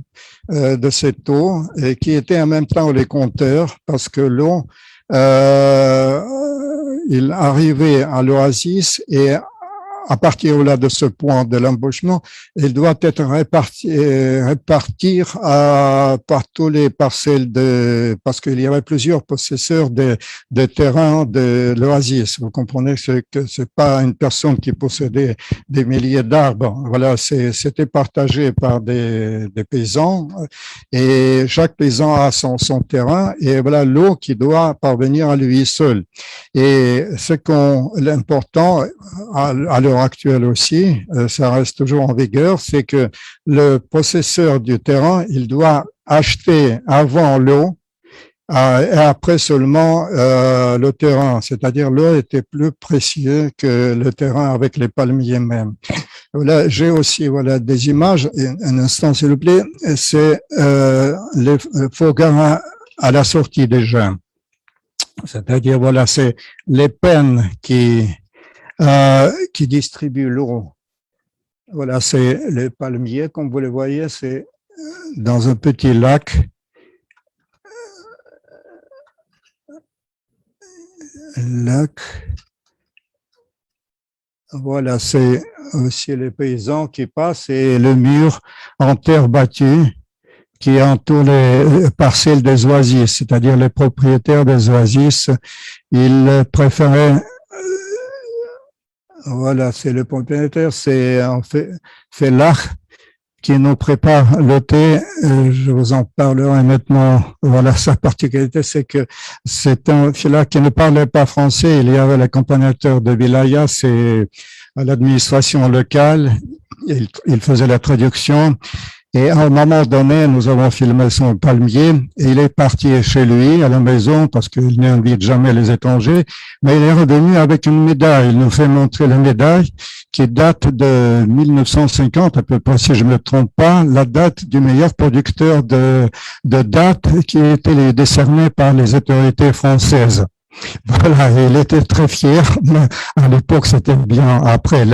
de cette eau, et qui étaient en même temps les compteurs, parce que l'eau, il arrivait à l'oasis et à partir là de ce point de l'embouchement, il doit être répartir par tous les parcelles parce qu'il y avait plusieurs possesseurs de terrains de l'oasis. Vous comprenez que c'est pas une personne qui possédait des milliers d'arbres. Voilà, c'était partagé par des paysans et chaque paysan a son terrain et voilà l'eau qui doit parvenir à lui seul. Et l'important à l'heure actuelle aussi, ça reste toujours en vigueur, c'est que le possesseur du terrain, il doit acheter avant l'eau et après seulement le terrain, c'est-à-dire l'eau était plus précieux que le terrain avec les palmiers même. Voilà, j'ai aussi voilà des images. Un instant, s'il vous plaît. C'est les Fogaras à la sortie déjà. C'est-à-dire voilà, c'est les pennes qui distribuent l'eau. Voilà, c'est les palmiers, comme vous le voyez, c'est dans un petit lac. Voilà, c'est aussi les paysans qui passent et le mur en terre battue qui entoure les parcelles des oasis, c'est-à-dire les propriétaires des oasis, ils préféraient. Voilà, c'est le propriétaire, c'est en fait l'art qui nous prépare le thé. Je vous en parlerai maintenant. Voilà, sa particularité, c'est que c'est un là qui ne parlait pas français. Il y avait l'accompagnateur de Wilaya, c'est à l'administration locale. Il faisait la traduction. Et à un moment donné, nous avons filmé son palmier et il est parti chez lui à la maison parce qu'il n'invite jamais les étrangers, mais il est revenu avec une médaille. Il nous fait montrer la médaille qui date de 1950 à peu près, si je ne me trompe pas, la date du meilleur producteur de dattes qui a été décerné par les autorités françaises. Voilà, il était très fier. À l'époque, c'était bien après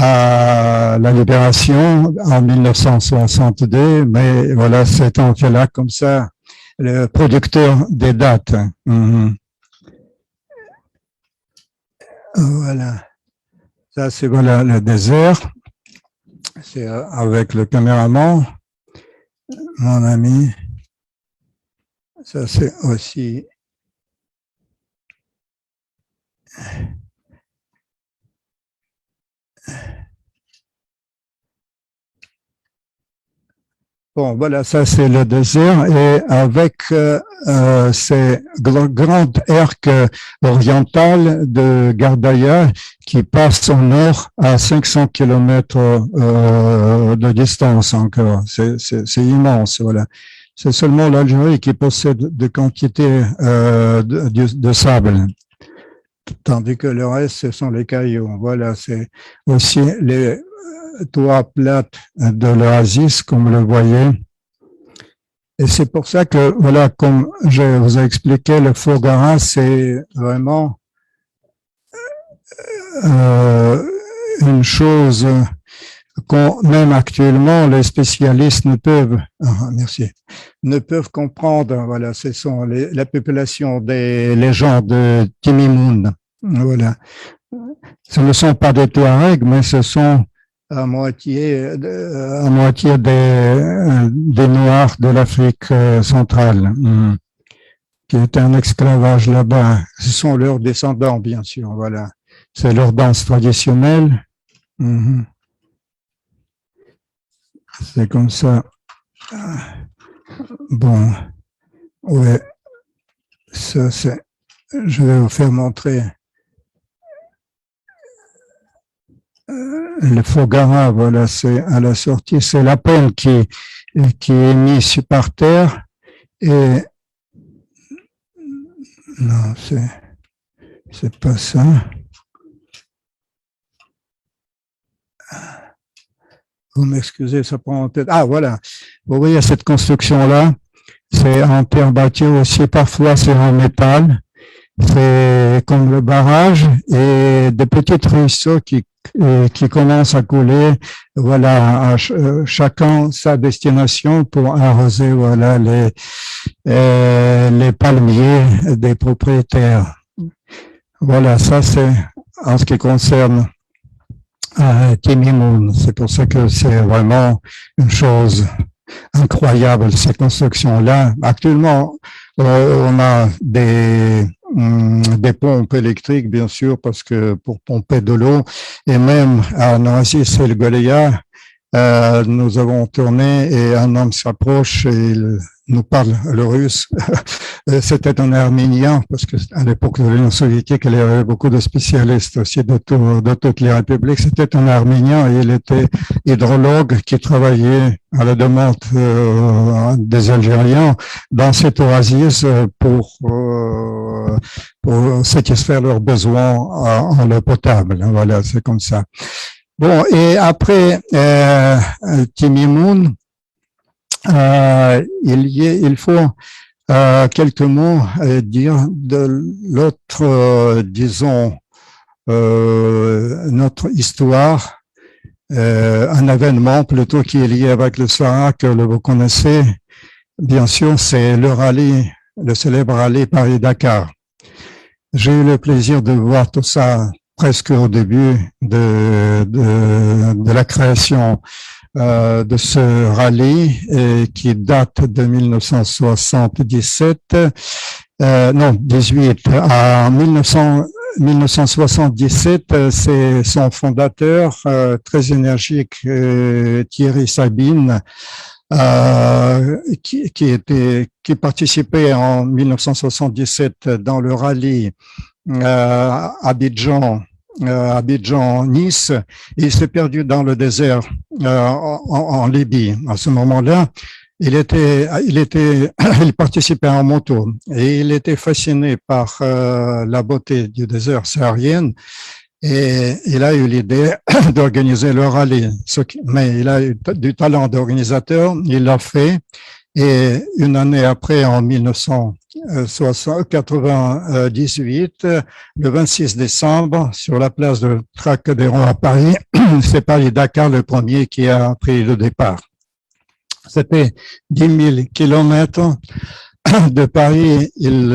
à la libération en 1962, mais voilà, c'est en fait là comme ça, le producteur des dates. Voilà, ça c'est voilà le désert, c'est avec le caméraman, mon ami. Ça c'est aussi. Bon, voilà, ça c'est le désert et avec ces grands arcs orientales de Gardaya qui passent au nord à 500 kilomètres de distance encore. C'est immense, voilà. C'est seulement l'Algérie qui possède de quantités de sable, tandis que le reste, ce sont les cailloux. Voilà, c'est aussi les toits plates de l'oasis, comme vous le voyez. Et c'est pour ça que, voilà, comme je vous ai expliqué, le Fogaras, c'est vraiment une chose même actuellement, les spécialistes ne peuvent comprendre. Voilà, ce sont la population les gens de Timimoun. Voilà. Ce ne sont pas des Touaregs, mais ce sont à moitié des Noirs de l'Afrique centrale, qui est un esclavage là-bas. Ce sont leurs descendants, bien sûr, voilà. C'est leur danse traditionnelle. C'est comme ça. Bon, ouais, ça c'est. Je vais vous faire montrer le Fogara. Voilà, c'est à la sortie, c'est la pelle qui est mise par terre et non, c'est pas ça. Vous m'excusez, ça prend en tête. Ah, voilà. Vous voyez cette construction-là, c'est en terre battue aussi. Parfois, c'est en métal. C'est comme le barrage et des petits ruisseaux qui commencent à couler. Voilà, chacun sa destination pour arroser, voilà, les palmiers des propriétaires. Voilà, ça c'est en ce qui concerne Timimoun. C'est pour ça que c'est vraiment une chose incroyable, ces constructions-là. Actuellement, on a des pompes électriques, bien sûr, parce que pour pomper de l'eau, et même à Narassis et le Goléa, nous avons tourné et un homme s'approche et il nous parle le russe. C'était un Arménien, parce qu'à l'époque de l'Union soviétique, il y avait beaucoup de spécialistes aussi de toutes les républiques. C'était un Arménien et il était hydrologue qui travaillait à la demande des Algériens dans cette oasis pour satisfaire leurs besoins en eau potable. Voilà, c'est comme ça. Bon, et après Timimoun, il faut quelques mots dire de l'autre, disons, notre histoire, un événement plutôt qui est lié avec le Sahara que vous connaissez. Bien sûr, c'est le célèbre rallye Paris-Dakar. J'ai eu le plaisir de voir tout ça presque au début de la création de ce rallye qui date de 1977, non, 18. En 1977, c'est son fondateur, très énergique, Thierry Sabine, qui participait en 1977 dans le rallye Abidjan-Nice, et il s'est perdu dans le désert en Libye. À ce moment-là, il participait en moto et il était fasciné par la beauté du désert saharienne et il a eu l'idée d'organiser le rallye. Mais il a eu du talent d'organisateur, il l'a fait et une année après, en 1998, le 26 décembre, sur la place de Trocadéro à Paris, c'est Paris-Dakar le premier qui a pris le départ. C'était 10 000 kilomètres de Paris, il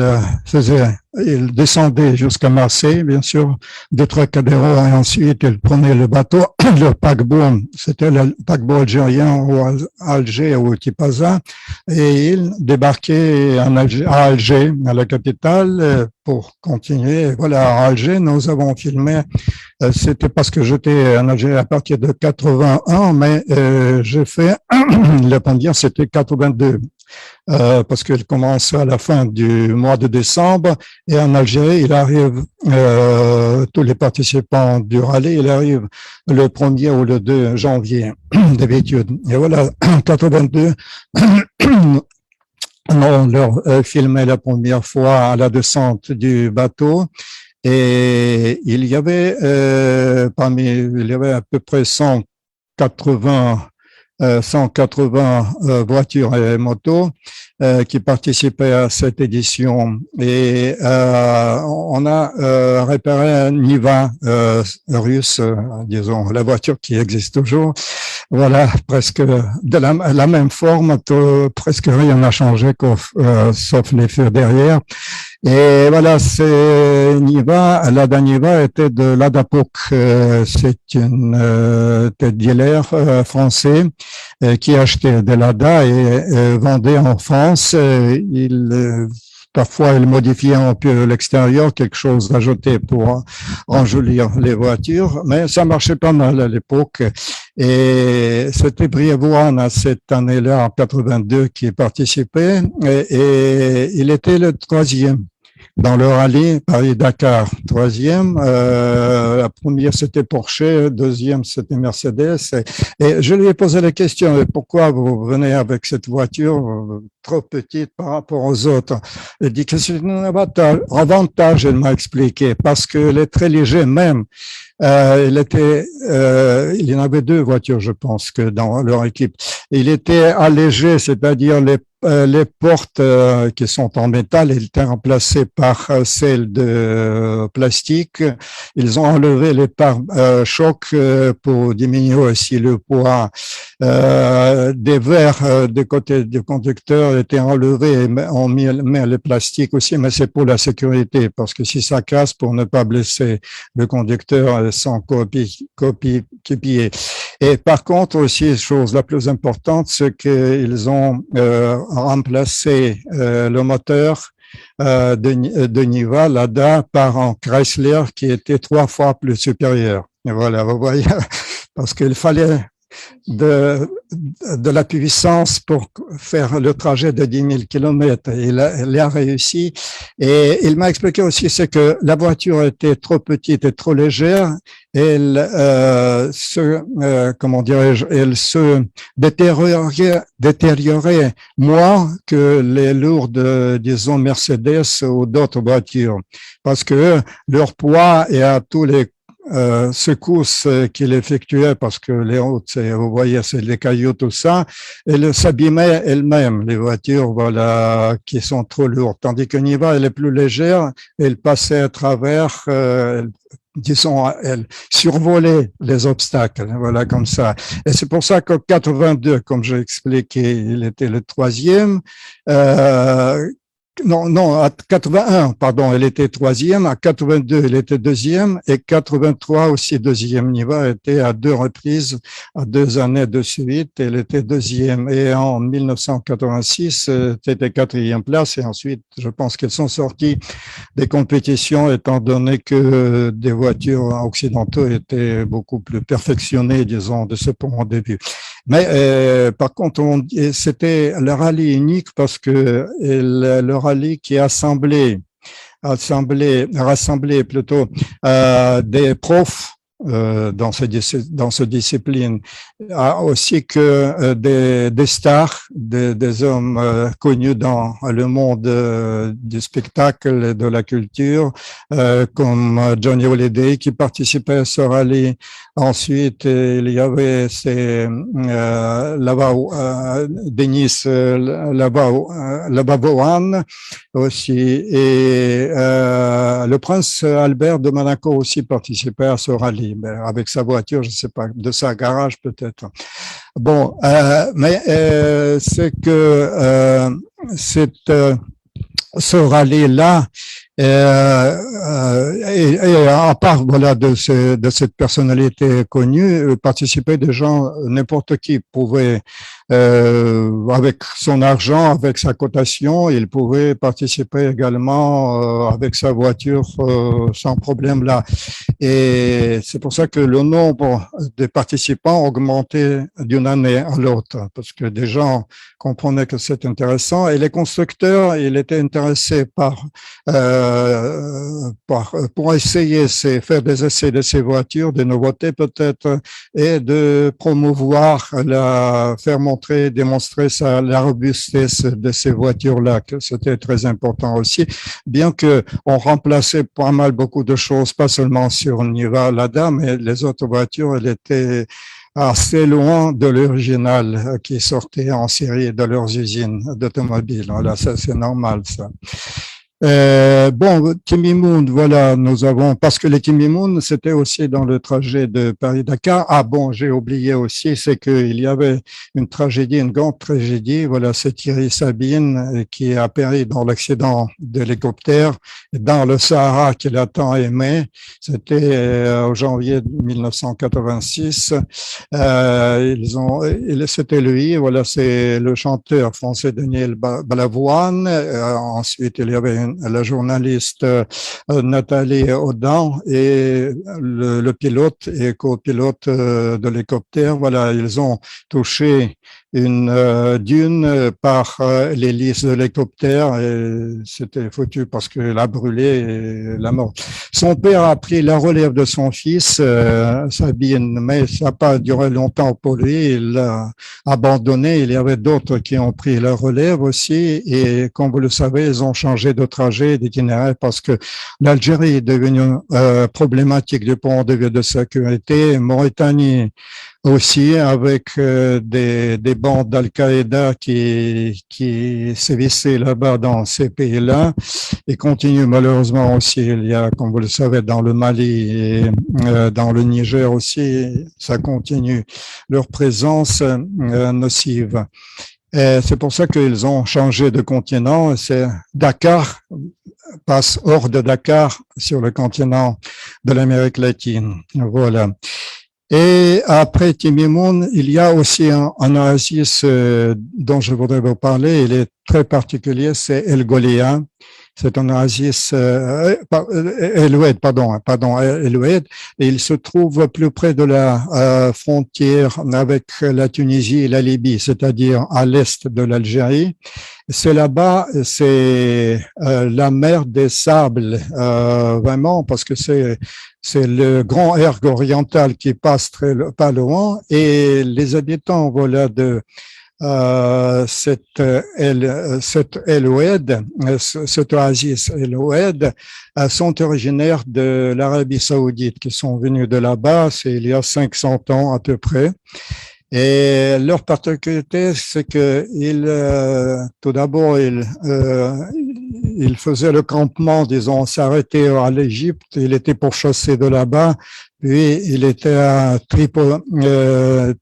descendait jusqu'à Marseille, bien sûr, de Trocadéro, et ensuite il prenait le bateau, le paquebot, c'était le paquebot algérien ou Alger ou Tipaza, et il débarquait à Alger, à la capitale, pour continuer. Voilà, à Alger, nous avons filmé, c'était parce que j'étais en Algérie à partir de 81, mais j'ai fait, la première c'était 82. Parce qu'elle commence à la fin du mois de décembre et en Algérie, il arrive, tous les participants du rallye, il arrive le 1er ou le 2 janvier d'habitude. Et voilà, 82, on leur filmait la première fois à la descente du bateau. Et il y avait à peu près 180 voitures et motos qui participaient à cette édition. Et on a réparé un Niva russe, disons, la voiture qui existe toujours. Voilà, presque de la même forme, presque rien n'a changé, sauf les feux derrière. Et voilà, c'est Niva, Lada Niva était de l'Adapok. C'est une tête dealer français qui achetait de l'Ada et vendait en France. Parfois, il modifiait un peu l'extérieur, quelque chose d'ajouté pour enjolir les voitures, mais ça marchait pas mal à l'époque. Et c'était Briavoine à cette année-là, en 82, qui participait, et il était le troisième dans le rallye Paris-Dakar. Troisième, la première c'était Porsche, deuxième c'était Mercedes. Et je lui ai posé la question, pourquoi vous venez avec cette voiture trop petite par rapport aux autres? Il dit que c'est un avantage, il m'a expliqué, parce qu'elle est très léger même. Il y en avait deux voitures, je pense, que dans leur équipe. Il était allégé, c'est-à-dire les portes qui sont en métal, elles étaient remplacées par celles de plastique. Ils ont enlevé les pare-chocs pour diminuer aussi le poids. Des verres du côté du conducteur étaient enlevés. On met le plastique aussi, mais c'est pour la sécurité, parce que si ça casse, pour ne pas blesser le conducteur sans copier. Et par contre aussi, chose la plus importante, c'est qu'ils ont remplacé le moteur de Niva, Lada, par un Chrysler qui était 3 fois plus supérieur. Et voilà, vous voyez, parce qu'il fallait de la puissance pour faire le trajet de 10 000 kilomètres. Il a réussi. Et il m'a expliqué aussi, c'est que la voiture était trop petite et trop légère. Elle comment dirais-je, elle se détériorait moins que les lourdes, disons, Mercedes ou d'autres voitures. Parce que leur poids et à tous les secousses qu'il effectuait, parce que les routes, vous voyez, c'est les cailloux, tout ça, elle s'abîmait elle-même, les voitures, voilà, qui sont trop lourdes. Tandis que Niva, elle est plus légère, elle passait à travers, disons, elle survolait les obstacles, voilà, comme ça. Et c'est pour ça qu'en 82, comme j'ai expliqué, il était le troisième, non, à 81, pardon, elle était troisième, à 82, elle était deuxième, et 83 aussi deuxième. Niva était à 2 reprises, à 2 années de suite, elle était deuxième. Et en 1986, c'était quatrième place, et ensuite, je pense qu'elles sont sorties des compétitions, étant donné que des voitures occidentaux étaient beaucoup plus perfectionnées, disons, de ce point de vue. Mais par contre, c'était le rallye unique parce que le rallye qui rassemblait plutôt des profs dans ce discipline, aussi que des stars, des hommes connus dans le monde du spectacle et de la culture, comme Johnny Hallyday qui participait à ce rallye. Ensuite, il y avait Denis Labavoan aussi, et le prince Albert de Monaco aussi participait à ce rallye, mais avec sa voiture, je ne sais pas, de sa garage peut-être. Bon, mais c'est que ce rallye-là, et à part voilà de cette personnalité connue, participaient des gens, n'importe qui pouvait avec son argent, avec sa cotation, il pouvait participer également avec sa voiture sans problème là. Et c'est pour ça que le nombre de participants augmentait d'une année à l'autre, parce que des gens comprenaient que c'est intéressant, et les constructeurs, ils étaient intéressés pour essayer, faire des essais de ces voitures, des nouveautés peut-être, et de promouvoir faire montrer, démontrer la robustesse de ces voitures-là, que c'était très important aussi, bien que on remplaçait pas mal beaucoup de choses, pas seulement sur Niva, Lada, mais les autres voitures, elles étaient assez loin de l'original qui sortait en série de leurs usines d'automobiles. Voilà, ça c'est normal, ça. Bon, Timimoun, voilà, nous avons, parce que les Timimoun, c'était aussi dans le trajet de Paris-Dakar. Ah bon, j'ai oublié aussi, c'est qu'il y avait une tragédie, une grande tragédie. Voilà, c'est Thierry Sabine qui a péri dans l'accident de l'hélicoptère dans le Sahara qu'il a tant aimé. C'était au janvier 1986. C'était lui, voilà, c'est le chanteur français Daniel Balavoine. Ensuite, il y avait la journaliste Nathalie Audan et le pilote et copilote de l'hélicoptère. Voilà, ils ont touché une dune par l'hélice de l'hélicoptère et c'était foutu parce qu'elle a brûlé et la mort. Son père a pris la relève de son fils, Sabine, mais ça n'a pas duré longtemps pour lui. Il l'a abandonné. Il y avait d'autres qui ont pris la relève aussi. Et comme vous le savez, ils ont changé de trajet, d'itinéraire parce que l'Algérie est devenue problématique du point de vue de sécurité. Mauritanie aussi avec des bandes d'Al-Qaïda qui sévissaient là-bas dans ces pays-là et continuent malheureusement aussi. Il y a, comme vous le savez, dans le Mali et dans le Niger aussi, ça continue leur présence nocive. C'est pour ça qu'ils ont changé de continent. C'est Dakar passe hors de Dakar sur le continent de l'Amérique latine. Voilà. Et après Timimoun, il y a aussi un oasis dont je voudrais vous parler. Il est très particulier, c'est El Golia. C'est un oasis, El Oued, El Oued, et il se trouve plus près de la frontière avec la Tunisie et la Libye, c'est-à-dire à l'est de l'Algérie. C'est là-bas, c'est la mer des sables, vraiment, parce que c'est le grand erg oriental qui passe pas loin, et les habitants, voilà, de cette El Oued, cet oasis El Oued, sont originaires de l'Arabie Saoudite, qui sont venus de là-bas, c'est il y a 500 ans à peu près. Et leur particularité, c'est que tout d'abord, ils faisaient le campement, disons, s'arrêter à l'Égypte. Il était pourchassé de là-bas. Puis il était à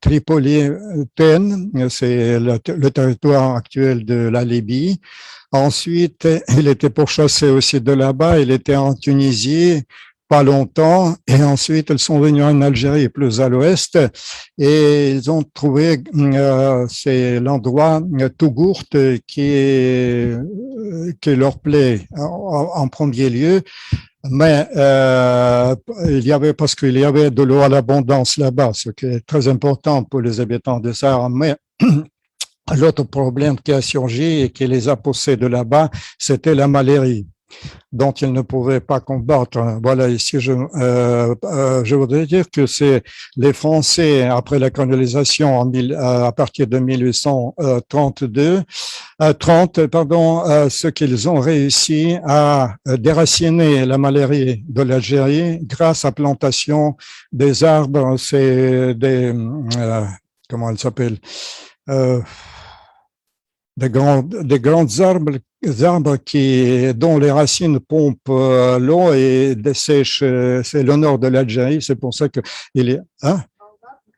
Tripolitaine, c'est le territoire actuel de la Libye. Ensuite, il était pourchassé aussi de là-bas. Il était en Tunisie pas longtemps, et ensuite ils sont venus en Algérie, plus à l'ouest, et ils ont trouvé c'est l'endroit Tougourt qui leur plaît en premier lieu. Mais il y avait, parce qu'il y avait de l'eau à l'abondance là-bas, ce qui est très important pour les habitants de Sahara. Mais l'autre problème qui a surgi et qui les a poussés de là-bas, c'était la malaria, dont ils ne pouvaient pas combattre. Voilà, ici, je voudrais dire que c'est les Français, après la colonisation à partir de 1832, 30, pardon, ce qu'ils ont réussi à déraciner la malaria de l'Algérie grâce à plantation des arbres, c'est comment elle s'appelle, des grands arbres dont les racines pompent l'eau et dessèchent. C'est le nord de l'Algérie, c'est pour ça que il est. Hein?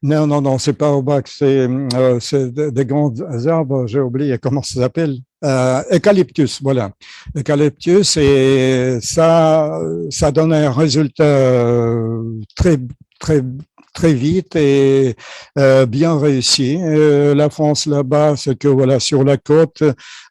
Non, c'est pas au bac, c'est des grands arbres. J'ai oublié comment ça s'appelle. Eucalyptus, voilà. Eucalyptus, et ça donne un résultat très vite et bien réussi. La France là-bas, c'est que voilà, sur la côte,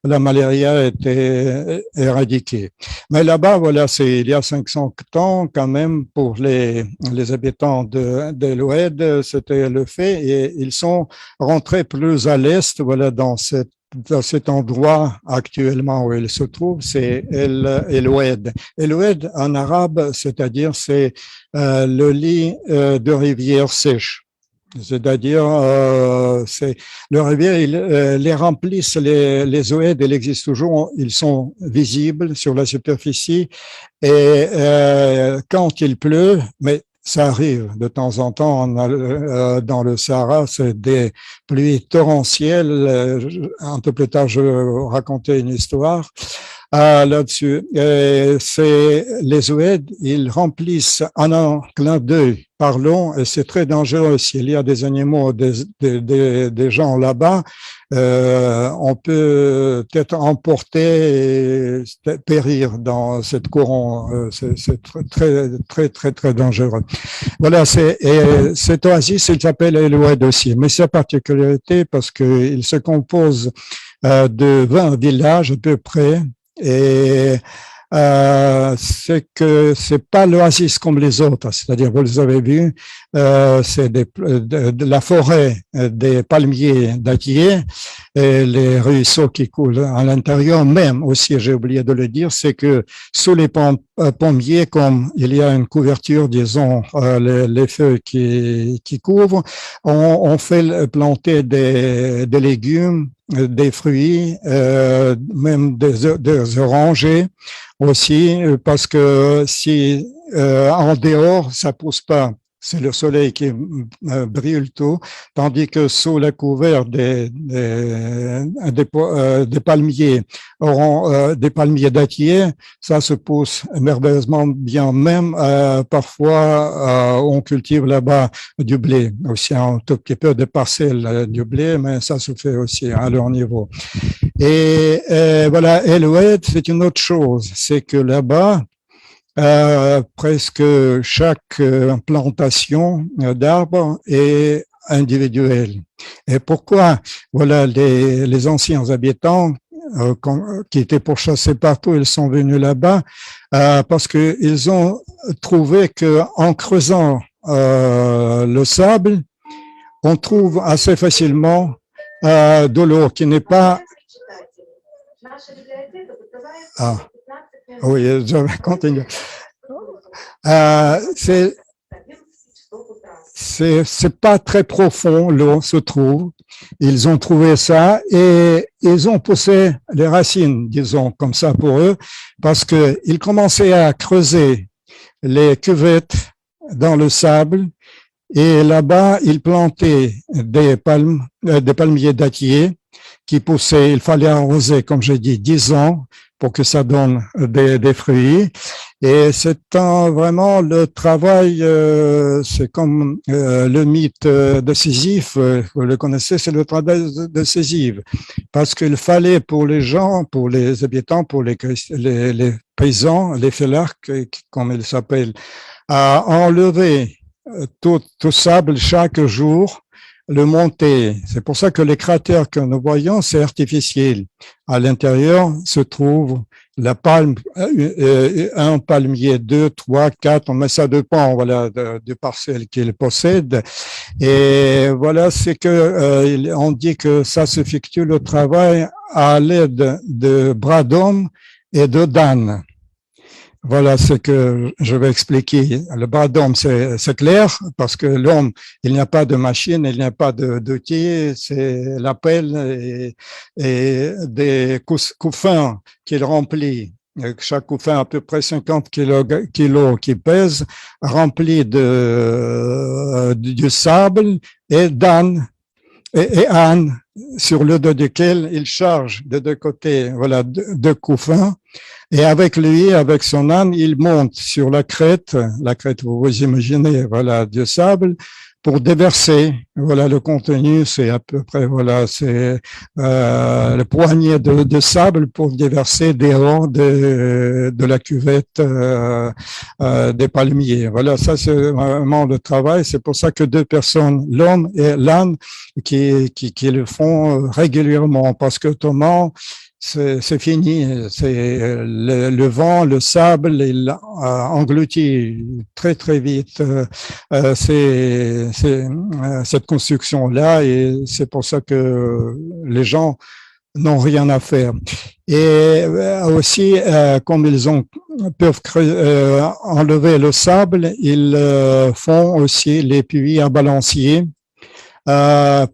la malaria était éradiquée. Mais là-bas, voilà, c'est il y a 500 ans quand même pour les habitants de l'Oued, c'était le fait, et ils sont rentrés plus à l'est, voilà, dans cet endroit actuellement où il se trouve, c'est El Oued. El Oued en arabe, c'est-à-dire c'est le lit de rivière sèche. C'est-à-dire, c'est le rivière, les remplissent, les oueds, ils existent toujours, ils sont visibles sur la superficie, et quand il pleut, mais ça arrive de temps en temps dans le Sahara, c'est des pluies torrentielles. Un peu plus tard, je vais raconter une histoire. là-dessus. C'est les oued, ils remplissent en un clin d'œil parlons, et c'est très dangereux. S'il y a des animaux, des gens là-bas, on peut être emporté et périr dans cette courant. C'est très dangereux. Voilà, cette oasis, il s'appelle El Oued aussi, mais sa particularité parce qu'il se compose de 20 villages à peu près, et c'est que c'est pas l'oasis comme les autres, c'est-à-dire, vous les avez vus, c'est de la forêt des palmiers dattiers et les ruisseaux qui coulent à l'intérieur. Même aussi, j'ai oublié de le dire, c'est que sous les pommiers, comme il y a une couverture, disons, les feuilles qui couvrent, on fait planter des légumes, des fruits, même des orangers aussi, parce que si en dehors ça pousse pas, c'est le soleil qui brûle tout, tandis que sous la couvert des palmiers, des palmiers dattiers, ça se pousse merveilleusement bien. Même parfois on cultive là-bas du blé, aussi un tout petit peu de parcelles du blé, mais ça se fait aussi à leur niveau. Et voilà, El Oued, c'est une autre chose, c'est que là-bas, presque chaque plantation d'arbres est individuelle. Et pourquoi? Voilà, les anciens habitants qui étaient pourchassés partout, ils sont venus là-bas parce qu'ils ont trouvé que en creusant le sable, on trouve assez facilement de l'eau qui n'est pas... Ah. Oui, je vais continuer. C'est pas très profond, l'eau se trouve. Ils ont trouvé ça et ils ont poussé les racines, disons, comme ça pour eux, parce qu'ils commençaient à creuser les cuvettes dans le sable et là-bas, ils plantaient des palmiers dattiers qui poussaient. Il fallait arroser, comme j'ai dit, 10 ans pour que ça donne des fruits. Et c'est vraiment le travail, c'est comme le mythe de Sisyphe, vous le connaissez, c'est le travail de Sisyphe. Parce qu'il fallait pour les gens, pour les habitants, pour les paysans, les félars, comme ils s'appellent, à enlever tout sable chaque jour, le monter. C'est pour ça que les cratères que nous voyons, c'est artificiel. À l'intérieur se trouve la palme, un palmier, 2, 3, 4, mais ça dépend, voilà, du parcelle qu'il possède. Et voilà, c'est que on dit que ça s'effectue le travail à l'aide de bras d'homme et de d'âne. Voilà ce que je vais expliquer. Le bras d'homme, c'est clair, parce que l'homme, il n'y a pas de machine, il n'y a pas d'outil, c'est la pelle et des couffins qu'il remplit. Chaque couffin à peu près 50 kilos qui pèse, rempli du sable et d'âne. Et âne, sur le dos duquel il charge de deux côtés, voilà, deux couffins. Et avec lui, avec son âne, il monte sur la crête, vous vous imaginez, voilà, du sable, pour déverser. Voilà, le contenu, c'est à peu près, voilà, c'est le poignet de sable pour déverser des rangs de la cuvette des palmiers. Voilà, ça c'est vraiment le travail. C'est pour ça que deux personnes, l'homme et l'âne, qui le font régulièrement, parce que autrement, c'est fini, c'est le vent, le sable, il engloutit très vite cette construction-là, et c'est pour ça que les gens n'ont rien à faire. Et aussi, comme peuvent enlever le sable, ils font aussi les puits à balancier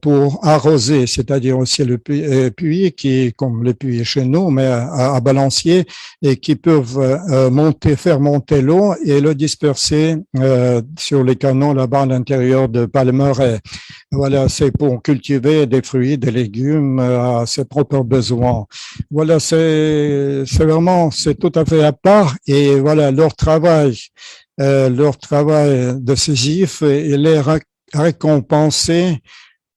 pour arroser, c'est-à-dire aussi le puits qui, comme le puits chez nous, mais à balancier, et qui peuvent faire monter l'eau et le disperser sur les canaux là-bas à l'intérieur de Palmeraie. Voilà, c'est pour cultiver des fruits, des légumes à ses propres besoins. Voilà, c'est vraiment, c'est tout à fait à part. Et voilà, leur travail décisif, il est récompensé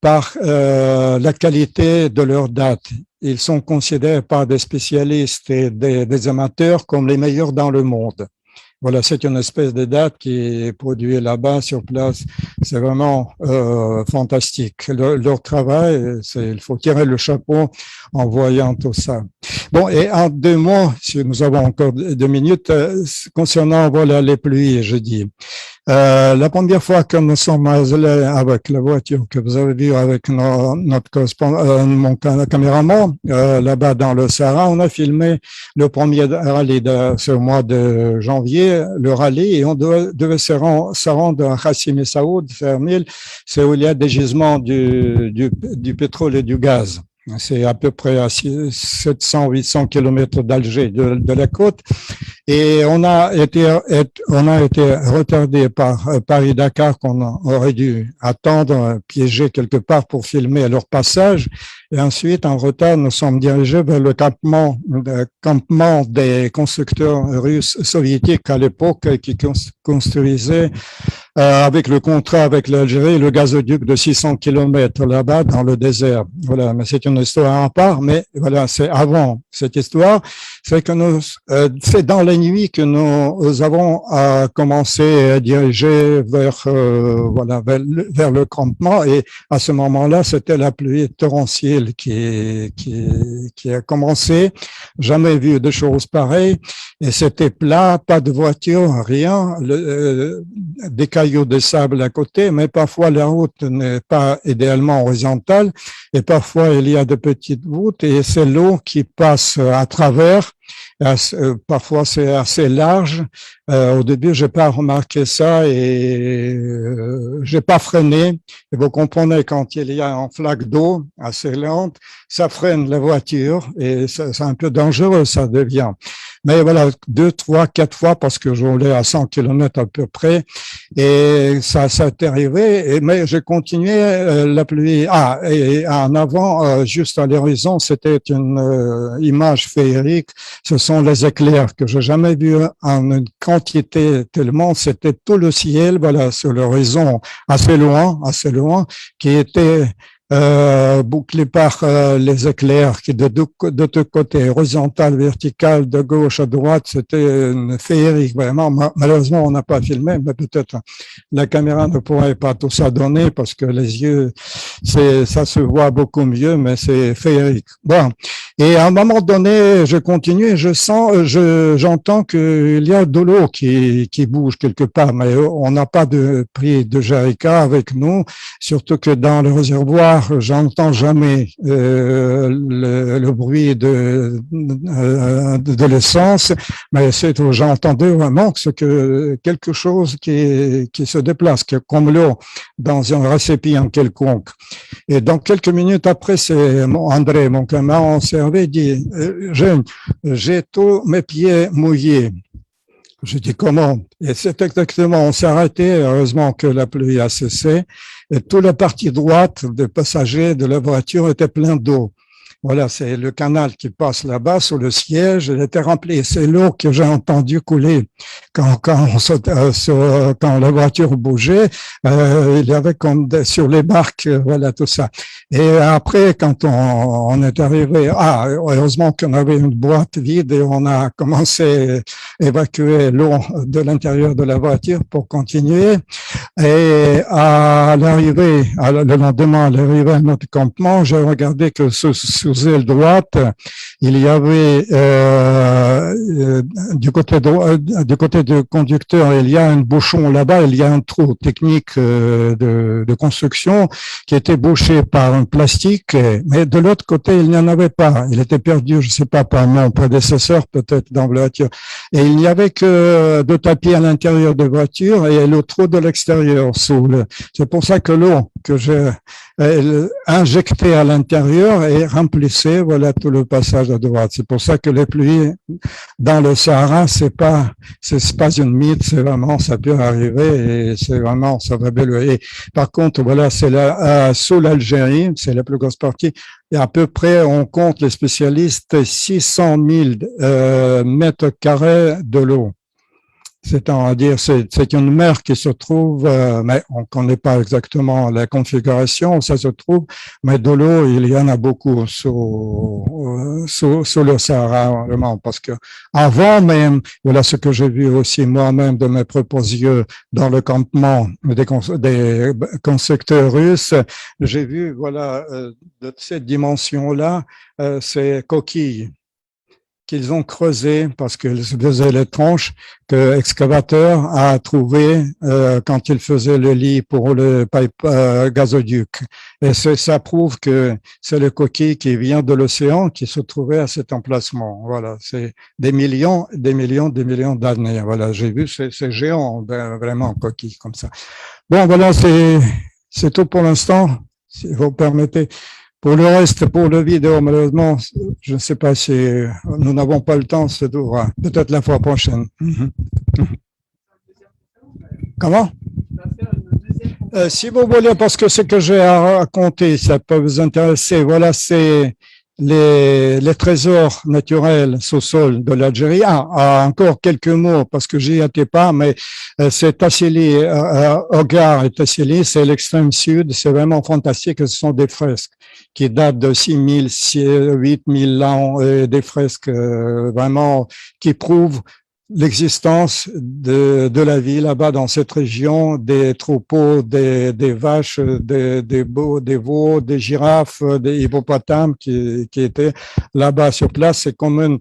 par la qualité de leurs dates. Ils sont considérés par des spécialistes et des amateurs comme les meilleurs dans le monde. Voilà, c'est une espèce de date qui est produite là-bas sur place. C'est vraiment fantastique. Leur travail, il faut tirer le chapeau en voyant tout ça. Bon, et en 2 mots, si nous avons encore 2 minutes, concernant voilà les pluies, je dis. La première fois que nous sommes allés avec la voiture que vous avez vue avec notre correspondant, mon caméraman, là-bas dans le Sahara, on a filmé le premier rallye de ce mois de janvier, le rallye, et on devait se rendre à Hassim et Saoud, Fermil, c'est où il y a des gisements du pétrole et du gaz. C'est à peu près à 700-800 kilomètres d'Alger, de la côte. Et on a été retardé par Paris-Dakar qu'on aurait dû attendre, piéger quelque part pour filmer leur passage. Et ensuite, en retard, nous sommes dirigés vers le campement des constructeurs russes soviétiques à l'époque qui construisaient avec le contrat avec l'Algérie, le gazoduc de 600 kilomètres là-bas dans le désert. Voilà, mais c'est une histoire à part, mais voilà, c'est avant cette histoire. C'est que c'est dans la nuit que nous avons commencé à diriger vers le campement, et à ce moment-là, c'était la pluie torrentielle qui a commencé. Jamais vu de choses pareilles, et c'était plat, pas de voiture, rien, des cailloux de sable à côté, mais parfois la route n'est pas idéalement horizontale, et parfois il y a de petites voûtes, et c'est l'eau qui passe à travers. Parfois c'est assez large. Au début, j'ai pas remarqué ça et j'ai pas freiné. Et vous comprenez, quand il y a une flaque d'eau assez lente, ça freine la voiture et c'est un peu dangereux, ça devient. Mais voilà, 2, 3, 4 fois parce que je roulais à 100 km à peu près et ça est arrivé. Mais j'ai continué la pluie. Et en avant, juste à l'horizon, c'était une image féerique. Ce sont les éclairs que j'ai jamais vu en une quantité tellement. C'était tout le ciel, voilà, sur l'horizon assez loin, qui était bouclé par les éclairs qui de deux côtés, horizontal, vertical, de gauche à droite, c'était une féerique, vraiment. Malheureusement, on n'a pas filmé, mais peut-être la caméra ne pourrait pas tout ça donner parce que les yeux, ça se voit beaucoup mieux, mais c'est féerique. Bon. Et à un moment donné, je continue et j'entends qu'il y a de l'eau qui bouge quelque part, mais on n'a pas pris de jerrycan avec nous, surtout que dans le réservoir, j'entends jamais le bruit de l'essence, mais j'entendais vraiment que quelque chose qui se déplace, comme l'eau dans un récipient quelconque. Et donc quelques minutes après, c'est André, mon camarade, observé, dit j'ai tous mes pieds mouillés. Je dis comment? Et c'est exactement, on s'est arrêté, heureusement que la pluie a cessé, et toute la partie droite des passagers de la voiture était pleine d'eau. Voilà, c'est le canal qui passe là-bas sur le siège, il était rempli. C'est l'eau que j'ai entendu couler quand la voiture bougeait. Il y avait comme sur les barques, voilà tout ça. Et après, quand on est arrivé, heureusement qu'on avait une boîte vide et on a commencé à évacuer l'eau de l'intérieur de la voiture pour continuer. Et à l'arrivée, le lendemain, à l'arrivée à notre campement, j'ai regardé que sous aile droite, il y avait du côté du conducteur, il y a un bouchon là-bas, il y a un trou technique de construction qui était bouché par un plastique, mais de l'autre côté, il n'y en avait pas. Il était perdu, je ne sais pas, par mon prédécesseur, peut-être dans la voiture. Et il n'y avait que 2 tapis à l'intérieur de la voiture et le trou de l'extérieur. l'intérieur. C'est pour ça que l'eau que j'ai injectée à l'intérieur et remplissée, voilà tout le passage à droite. C'est pour ça que les pluies dans le Sahara, c'est pas une mythe, c'est vraiment, ça peut arriver et c'est vraiment, ça va bien. Et par contre, voilà, c'est sous l'Algérie, c'est la plus grosse partie. Et à peu près, on compte les spécialistes 600 000 mètres carrés de l'eau. C'est-à-dire, c'est une mer qui se trouve, mais on ne connaît pas exactement la configuration, ça se trouve, mais de l'eau, il y en a beaucoup sous le Sahara, vraiment, parce que avant même, voilà ce que j'ai vu aussi moi-même de mes propres yeux dans le campement des constructeurs russes, j'ai vu, voilà, de cette dimension-là, ces coquilles qu'ils ont creusé parce qu'ils faisaient les tronches que l'excavateur a trouvé quand il faisait le lit pour le gazoduc. Et ça prouve que c'est le coquille qui vient de l'océan qui se trouvait à cet emplacement. Voilà, c'est des millions d'années. Voilà, j'ai vu ces géants, vraiment coquilles comme ça. Bon, voilà, c'est tout pour l'instant, si vous permettez. Pour le reste, pour le vidéo, malheureusement, je ne sais pas si nous n'avons pas le temps, c'est tout. Peut-être la fois prochaine. Comment? Si vous voulez, parce que ce que j'ai à raconter, ça peut vous intéresser. Voilà, c'est les trésors naturels sous-sol de l'Algérie. Encore quelques mots, parce que j'y étais pas, mais c'est Tassili, Hogar et Tassili, c'est l'extrême sud, c'est vraiment fantastique, ce sont des fresques qui datent de 6 000, 8 000 ans, des fresques vraiment qui prouvent l'existence de la vie là-bas dans cette région, des troupeaux, des vaches, des veaux, des girafes, des hippopotames qui étaient là-bas sur place. C'est comme une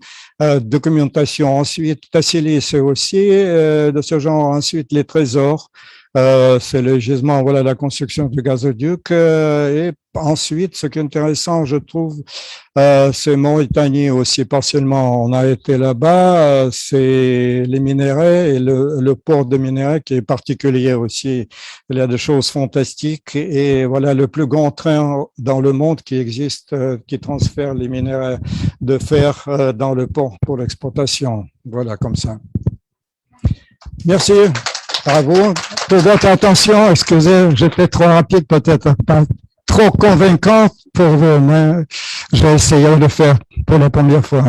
documentation. Ensuite, Tassili, c'est aussi de ce genre. Ensuite, les trésors. C'est le gisement, voilà, la construction du gazoduc. Et ensuite, ce qui est intéressant, je trouve, c'est Mauritanie aussi, partiellement. On a été là-bas, c'est les minéraux et le port de minéraux qui est particulier aussi. Il y a des choses fantastiques et voilà, le plus grand train dans le monde qui existe, qui transfère les minéraux de fer dans le port pour l'exportation. Voilà, comme ça. Merci. Bravo pour votre attention. Excusez, j'étais trop rapide, peut-être pas trop convaincant pour vous, mais j'ai essayé de le faire pour la première fois.